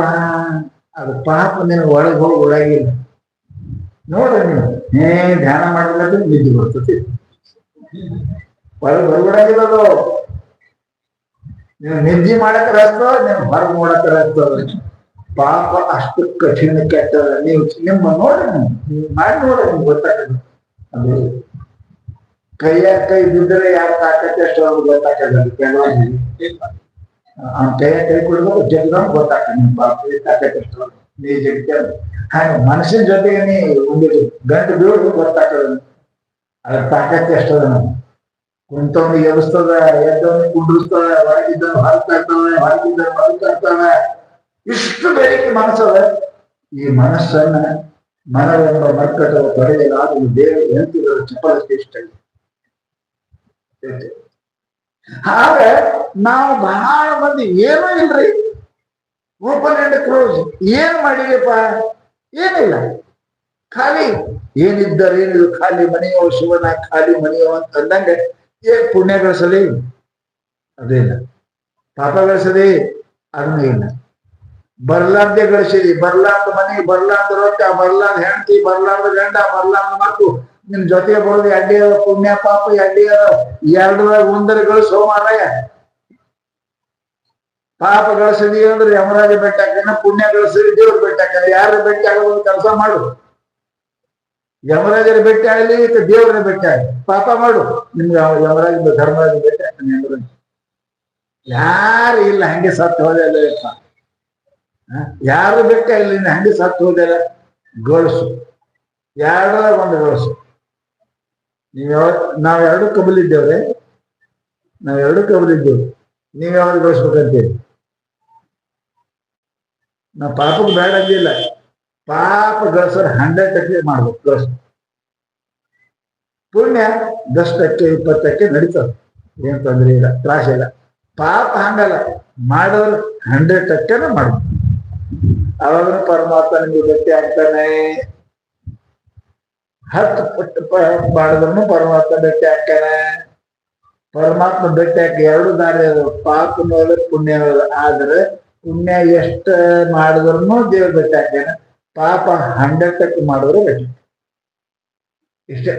ಅದು ಪಾಪ ನೀನು ಒಳಗೆ ಹೋಗಿ ಒಳಗಿಲ್ಲ. ನೋಡ್ರಿ ನೀವು ಧ್ಯಾನ ಮಾಡಿದ್ರೆ ನಿದ್ದೆ ಬರ್ತತಿ, ಒಳಗೆ ಹೊರಗಡಾಗಿರೋದು. ನೀವು ನಿದ್ದೆ ಮಾಡಕ್ ರಸ್ತದ, ನೀವು ಹೊರಗೆ ನೋಡಕ್ ರಸ್ತದ. ಪಾಪ ಅಷ್ಟು ಕಠಿಣ ಕೆಟ್ಟದ. ನೀವು ನಿಮ್ಮ ನೋಡ್ರಿ, ನೀವು ಮಾಡಿ ನೋಡ್ರಿ, ನಿಮ್ಗೆ ಗೊತ್ತಾಗ್ತದೆ. ಅದು ಕೈ ಬಿದ್ದರೆ ಯಾರು ತಾಕತ್ತೆ ಅಷ್ಟು ಅವ್ರಿಗೆ ಗೊತ್ತಾಗಲ್ಲ. ಕೆಲವೊಂದು ಅವ್ನ ಕೈ ಕೊಡ್ಬೇಕು, ಜಗ್ಗ ಗೊತ್ತಾಗ್ತದೆ ನಿಮ್ ಪಾಪ ತಾಕತ್ತೆ ಅಷ್ಟು ನೀ ಜಗ್ಗ. ಹಾಗೆ ಮನಸ್ಸಿನ ಜೊತೆಗೆ ನೀ ಒಂದು ಗಂಟು ಬೀಳೋದು ಗೊತ್ತಾಗ್ತದ. ಅದ್ರ ತಾಕತ್ತೆ ಅಷ್ಟದ. ನಾವು ಕುಂತವನಿಗೆ ಎಬ್ಸ್ತದ, ಎದ್ದವನಿಗೆ ಕುಂಡ್ರಿಸ್ತದ, ಹೊರಗಿದ್ದವನು ಹೊರತಾಗ್ತವೆ, ಹೊರಗಿದ್ದವನು ಹೊರತಾಗ್ತವೆ. ಇಷ್ಟು ಬೇಡಿಕೆ ಮನಸ್ಸದ. ಈ ಮನಸ್ಸನ್ನ ಮನವೆಂಬ ಮರ್ಕಟವು ತೊಡೆಯಲಾಗಲು ದೇವರು ಹೆಂಡತಿಗಳ ಚಪಲಕ್ಕೆ ಇಷ್ಟ ಇದೆ. ಆಗ ನಾವು ಬಹಳ ಮಂದಿ ಏನೂ ಇಲ್ರಿ, ಓಪನ್ ಅಂಡ್ ಕ್ಲೋಸ್. ಏನ್ ಮಾಡಿದೆಪ್ಪ? ಏನಿಲ್ಲ, ಖಾಲಿ. ಏನಿದ್ದರೆ ಏನಿದು, ಖಾಲಿ ಮನೆಯೋ ಶಿವನ ಖಾಲಿ ಮನೆಯೋ ಅಂತ ಅಂದಂಗೆ ಏನ್ ಪುಣ್ಯ ಗಳಿಸಲಿ? ಅದೇ ಇಲ್ಲ. ಪಾಪ ಗಳಿಸಲಿ? ಅದನ್ನೂ ಇಲ್ಲ. ಬರ್ಲಾರ್ದೆ ಗಳಿಸಿದಿ, ಬರ್ಲಾರ್ದ ಮನೆ, ಬರ್ಲಾರ್ದ ರೊಕ್ಕ, ಬರ್ಲಾರ್ದ ಹೆಂಡತಿ, ಬರ್ಲಾರ್ದ ಗಂಡ, ಬರ್ಲಾರ್ದ ಮಕ್ಕಳು, ನಿಮ್ ಜೊತೆ ಬರೋದು ಎಡ್ಡಿ ಪುಣ್ಯ ಪಾಪ ಎಡ್ಡಿ ಎರಡರಾಗ ಒಂದರ ಗಳಿಸೋ ಮಾರಾಯ. ಪಾಪ ಗಳಿಸಿದಿ ಅಂದ್ರೆ ಯಮರಾಜ ಬೆಟ್ಟ ಹಾಕನ, ಪುಣ್ಯ ಗಳಿಸಿದಿ ದೇವ್ರ ಬೆಟ್ಟ ಹಾಕನ. ಯಾರು ಬೆಟ್ಟ ಆಗೋದು ಕೆಲಸ ಮಾಡು. ಯಮರಾಜರ ಬೆಟ್ಟ ಆಗಲಿ, ದೇವ್ರ ಬೆಟ್ಟ ಆಗಲಿ, ಪಾಪ ಮಾಡು. ನಿಮ್ಗೆ ಯಮರಾಜ ಧರ್ಮರಾಜ ಬೆಟ್ಟ ಹಾಕನ. ಯಮರಾಜ ಯಾರು ಇಲ್ಲ, ಹಂಗೆ ಸತ್ತು ಹೋದಲ್ಲ. ಯಾರು ಬೆಟ್ಟ ಇಲ್ಲ, ಹಂಗೆ ಸತ್ತು ಹೋದಲ್ಲ. ಗಳಿಸು, ಎರಡರಾಗ ಒಂದು ಗಳಿಸು. ನಾವ್ ಎರಡು ಕಬಲಿದ್ದೇವ್ರೆ, ನಾವ್ ಎರಡು ಕಬಲಿದ್ದೇವೆ. ನೀವ್ ಯಾವಾಗ ಗಳಿಸ್ಬೇಕಂತೀರಿ? ನಾವ್ ಪಾಪಕ್ಕೆ ಬೇಡ ಅಂದಿಲ್ಲ, ಪಾಪ ಗಳಿಸೋರು 100% ಮಾಡ್ಬೇಕು. ಗಳಿಸ್ ಪುಣ್ಯ 10% 20% ನಡೀತದೆ, ಏನ್ ತೊಂದ್ರೆ ಇಲ್ಲ, ತ್ರಾಸ ಇಲ್ಲ. ಪಾಪ ಹಂಗಲ್ಲ, ಮಾಡೋರು 100% ಮಾಡ್ಬೇಕು. ಅವಾಗ ಪರಮಾತ್ಮ ನಿಮ್ಗೆ ಭೇಟಿ ಆಗ್ತಾನೆ. 10 ಪಟ್ಟು ಮಾಡಿದ್ರು ಪರಮಾತ್ಮ ಭೇಟಿ ಹಾಕ್ತಾನೆ. ಪರಮಾತ್ಮ ಭೇಟಿ ಹಾಕಿ ಎರಡು ದಾರಿ ಅದು, ಪಾಪನೂ ಅದ ಪುಣ್ಯನೂ ಅದ. ಆದ್ರೆ ಪುಣ್ಯ ಎಷ್ಟ ಮಾಡಿದ್ರು ದೇವ್ರ ಭೇಟಿ ಹಾಕ್ತಾನೆ, ಪಾಪ 100% ಮಾಡಿದ್ರು ಭೇಟಿ. ಇಷ್ಟೇ.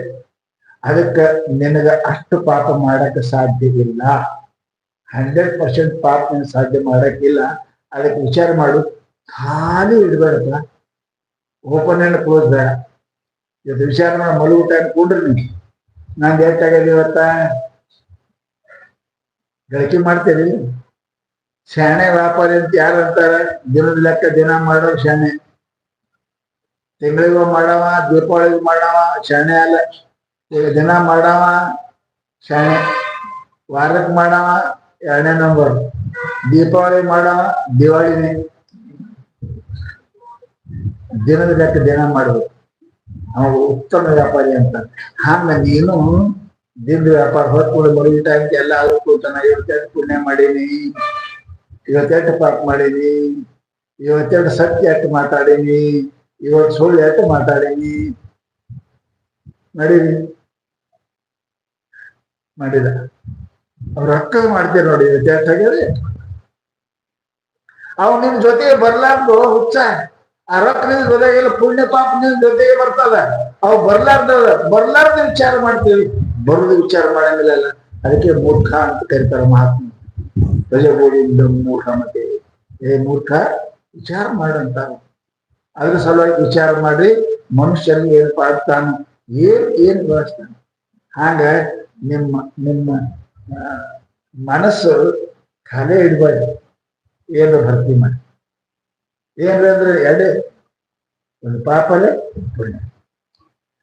ಅದಕ್ಕೆ ನಿನಗ ಅಷ್ಟು ಪಾಪ ಮಾಡಕ್ಕೆ ಸಾಧ್ಯ ಇಲ್ಲ. 100% ಪಾಪ ನಿನ್ ಸಾಧ್ಯ ಮಾಡಕ್ಕಿಲ್ಲ. ಅದಕ್ಕೆ ವಿಚಾರ ಮಾಡು. ಖಾಲಿ ಇಡ್ಬೇಡಪ್ಪ, ಓಪನ್ ಅಂಡ್ ಕ್ಲೋಸ್ ಬೇಡ. ಇವತ್ತು ವಿಚಾರ ಮಾಡಿ ಮಲಗುಟ ಅನ್ಕೊಂಡ್ರಿ ನೀವು, ನಾನು ಏಟಾಗದೆ ಇವತ್ತ ಗಳಿಕೆ ಮಾಡ್ತೇವೆ. ಶಾಣೆ ವ್ಯಾಪಾರಿ ಅಂತ ಯಾರು ಅಂತಾರೆ? ದಿನದ ಲೆಕ್ಕ ದಿನ ಮಾಡೋ ಶಾಣೆ. ತಿಂಗಳಿಗೂ ಮಾಡವ, ದೀಪಾವಳಿಗೂ ಮಾಡವ ಶಾಣೆ ಅಲ್ಲ. ಈಗ ದಿನ ಮಾಡವ ಶಾಣೆ, ವಾರಕ್ಕೆ ಮಾಡವ 2ನೇ ನಂಬರ್, ದೀಪಾವಳಿ ಮಾಡವ ದಿವಾಳಿನೇ. ದಿನದ ಲೆಕ್ಕ ದಿನ ಮಾಡ್ಬೇಕು, ಅವು ಉತ್ತಮ ವ್ಯಾಪಾರಿ ಅಂತ. ಹಂಗ ನೀನು ದಿನದ ವ್ಯಾಪಾರ ಹೊತ್ಕೊಂಡು ಮರುಗಿ ಟೈಮ್ ಎಲ್ಲ ಆದ್ರೂ ಇವತ್ತೆರಡು ಪುಣ್ಯ ಮಾಡೀನಿ, ಇವತ್ತೆರಡು ಪಾಪ ಮಾಡೀನಿ, ಇವತ್ತೆರಡು ಸತ್ಯ ಎಟ್ಟು ಮಾತಾಡೀನಿ, ಇವತ್ತು ಸುಳ್ಳು ಎಟ್ಟು ಮಾತಾಡೀನಿ, ನಡೀರಿ ಮಾಡಿದ. ಅವ್ರ ಅಕ್ಕ ಮಾಡ್ತೀರಿ ನೋಡಿ, ಇವತ್ತೆಷ್ಟಾಗ್ಯದ. ಅವ್ ನಿಮ್ ಜೊತೆಗೆ ಬರ್ಲಾರ್ದು ಹುಚ್ಚ. ಆ ರೊಕ್ಕ ನಿನ್ ಜೊತೆಗೆಲ್ಲ ಪುಣ್ಯ ಪಾಪ ನಿನ್ ಜೊತೆಗೆ ಬರ್ತದ. ಅವ್ ಬರ್ಲಾರ್ದ ವಿಚಾರ ಮಾಡ್ತೀವಿ, ಬರುದು ವಿಚಾರ ಮಾಡಂಗಿಲ್ಲ. ಅದಕ್ಕೆ ಮೂರ್ಖ ಅಂತ ಕರೀತಾರ ಮಹಾತ್ಮ. ರಜಗೋಡಿಯಿಂದ ಮೂರ್ಖ ಮತ್ತೆ ಏ ಮೂರ್ಖ ವಿಚಾರ ಮಾಡಂತಾರ. ಅದ್ರ ಸಲುವಾಗಿ ವಿಚಾರ ಮಾಡಿ ಮನುಷ್ಯರಿಗೆ ಏನ್ ಪಾಡ್ತಾನ, ಏನ್ ಬಳಸ್ತಾನ. ಹಾಗ ನಿಮ್ಮ ಮನಸ್ಸು ಖಾಲಿ ಇಡ್ಬಾರ್ದು, ಏನು ಭರ್ತಿ ಮಾಡಿ. ಏನ್ರಿ ಅಂದ್ರೆ ಎಡೆ ಒಂದು ಪಾಪಲೇ ಪುಣ್ಯ.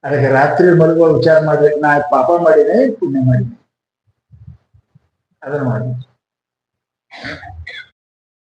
ಅದಕ್ಕೆ ರಾತ್ರಿ ಮಲಗುವ ವಿಚಾರ ಮಾಡ್ಬೇಕು, ನಾ ಪಾಪ ಮಾಡಿನೇ ಪುಣ್ಯ ಮಾಡಿನಿ, ಅದನ್ನ ಮಾಡಿ.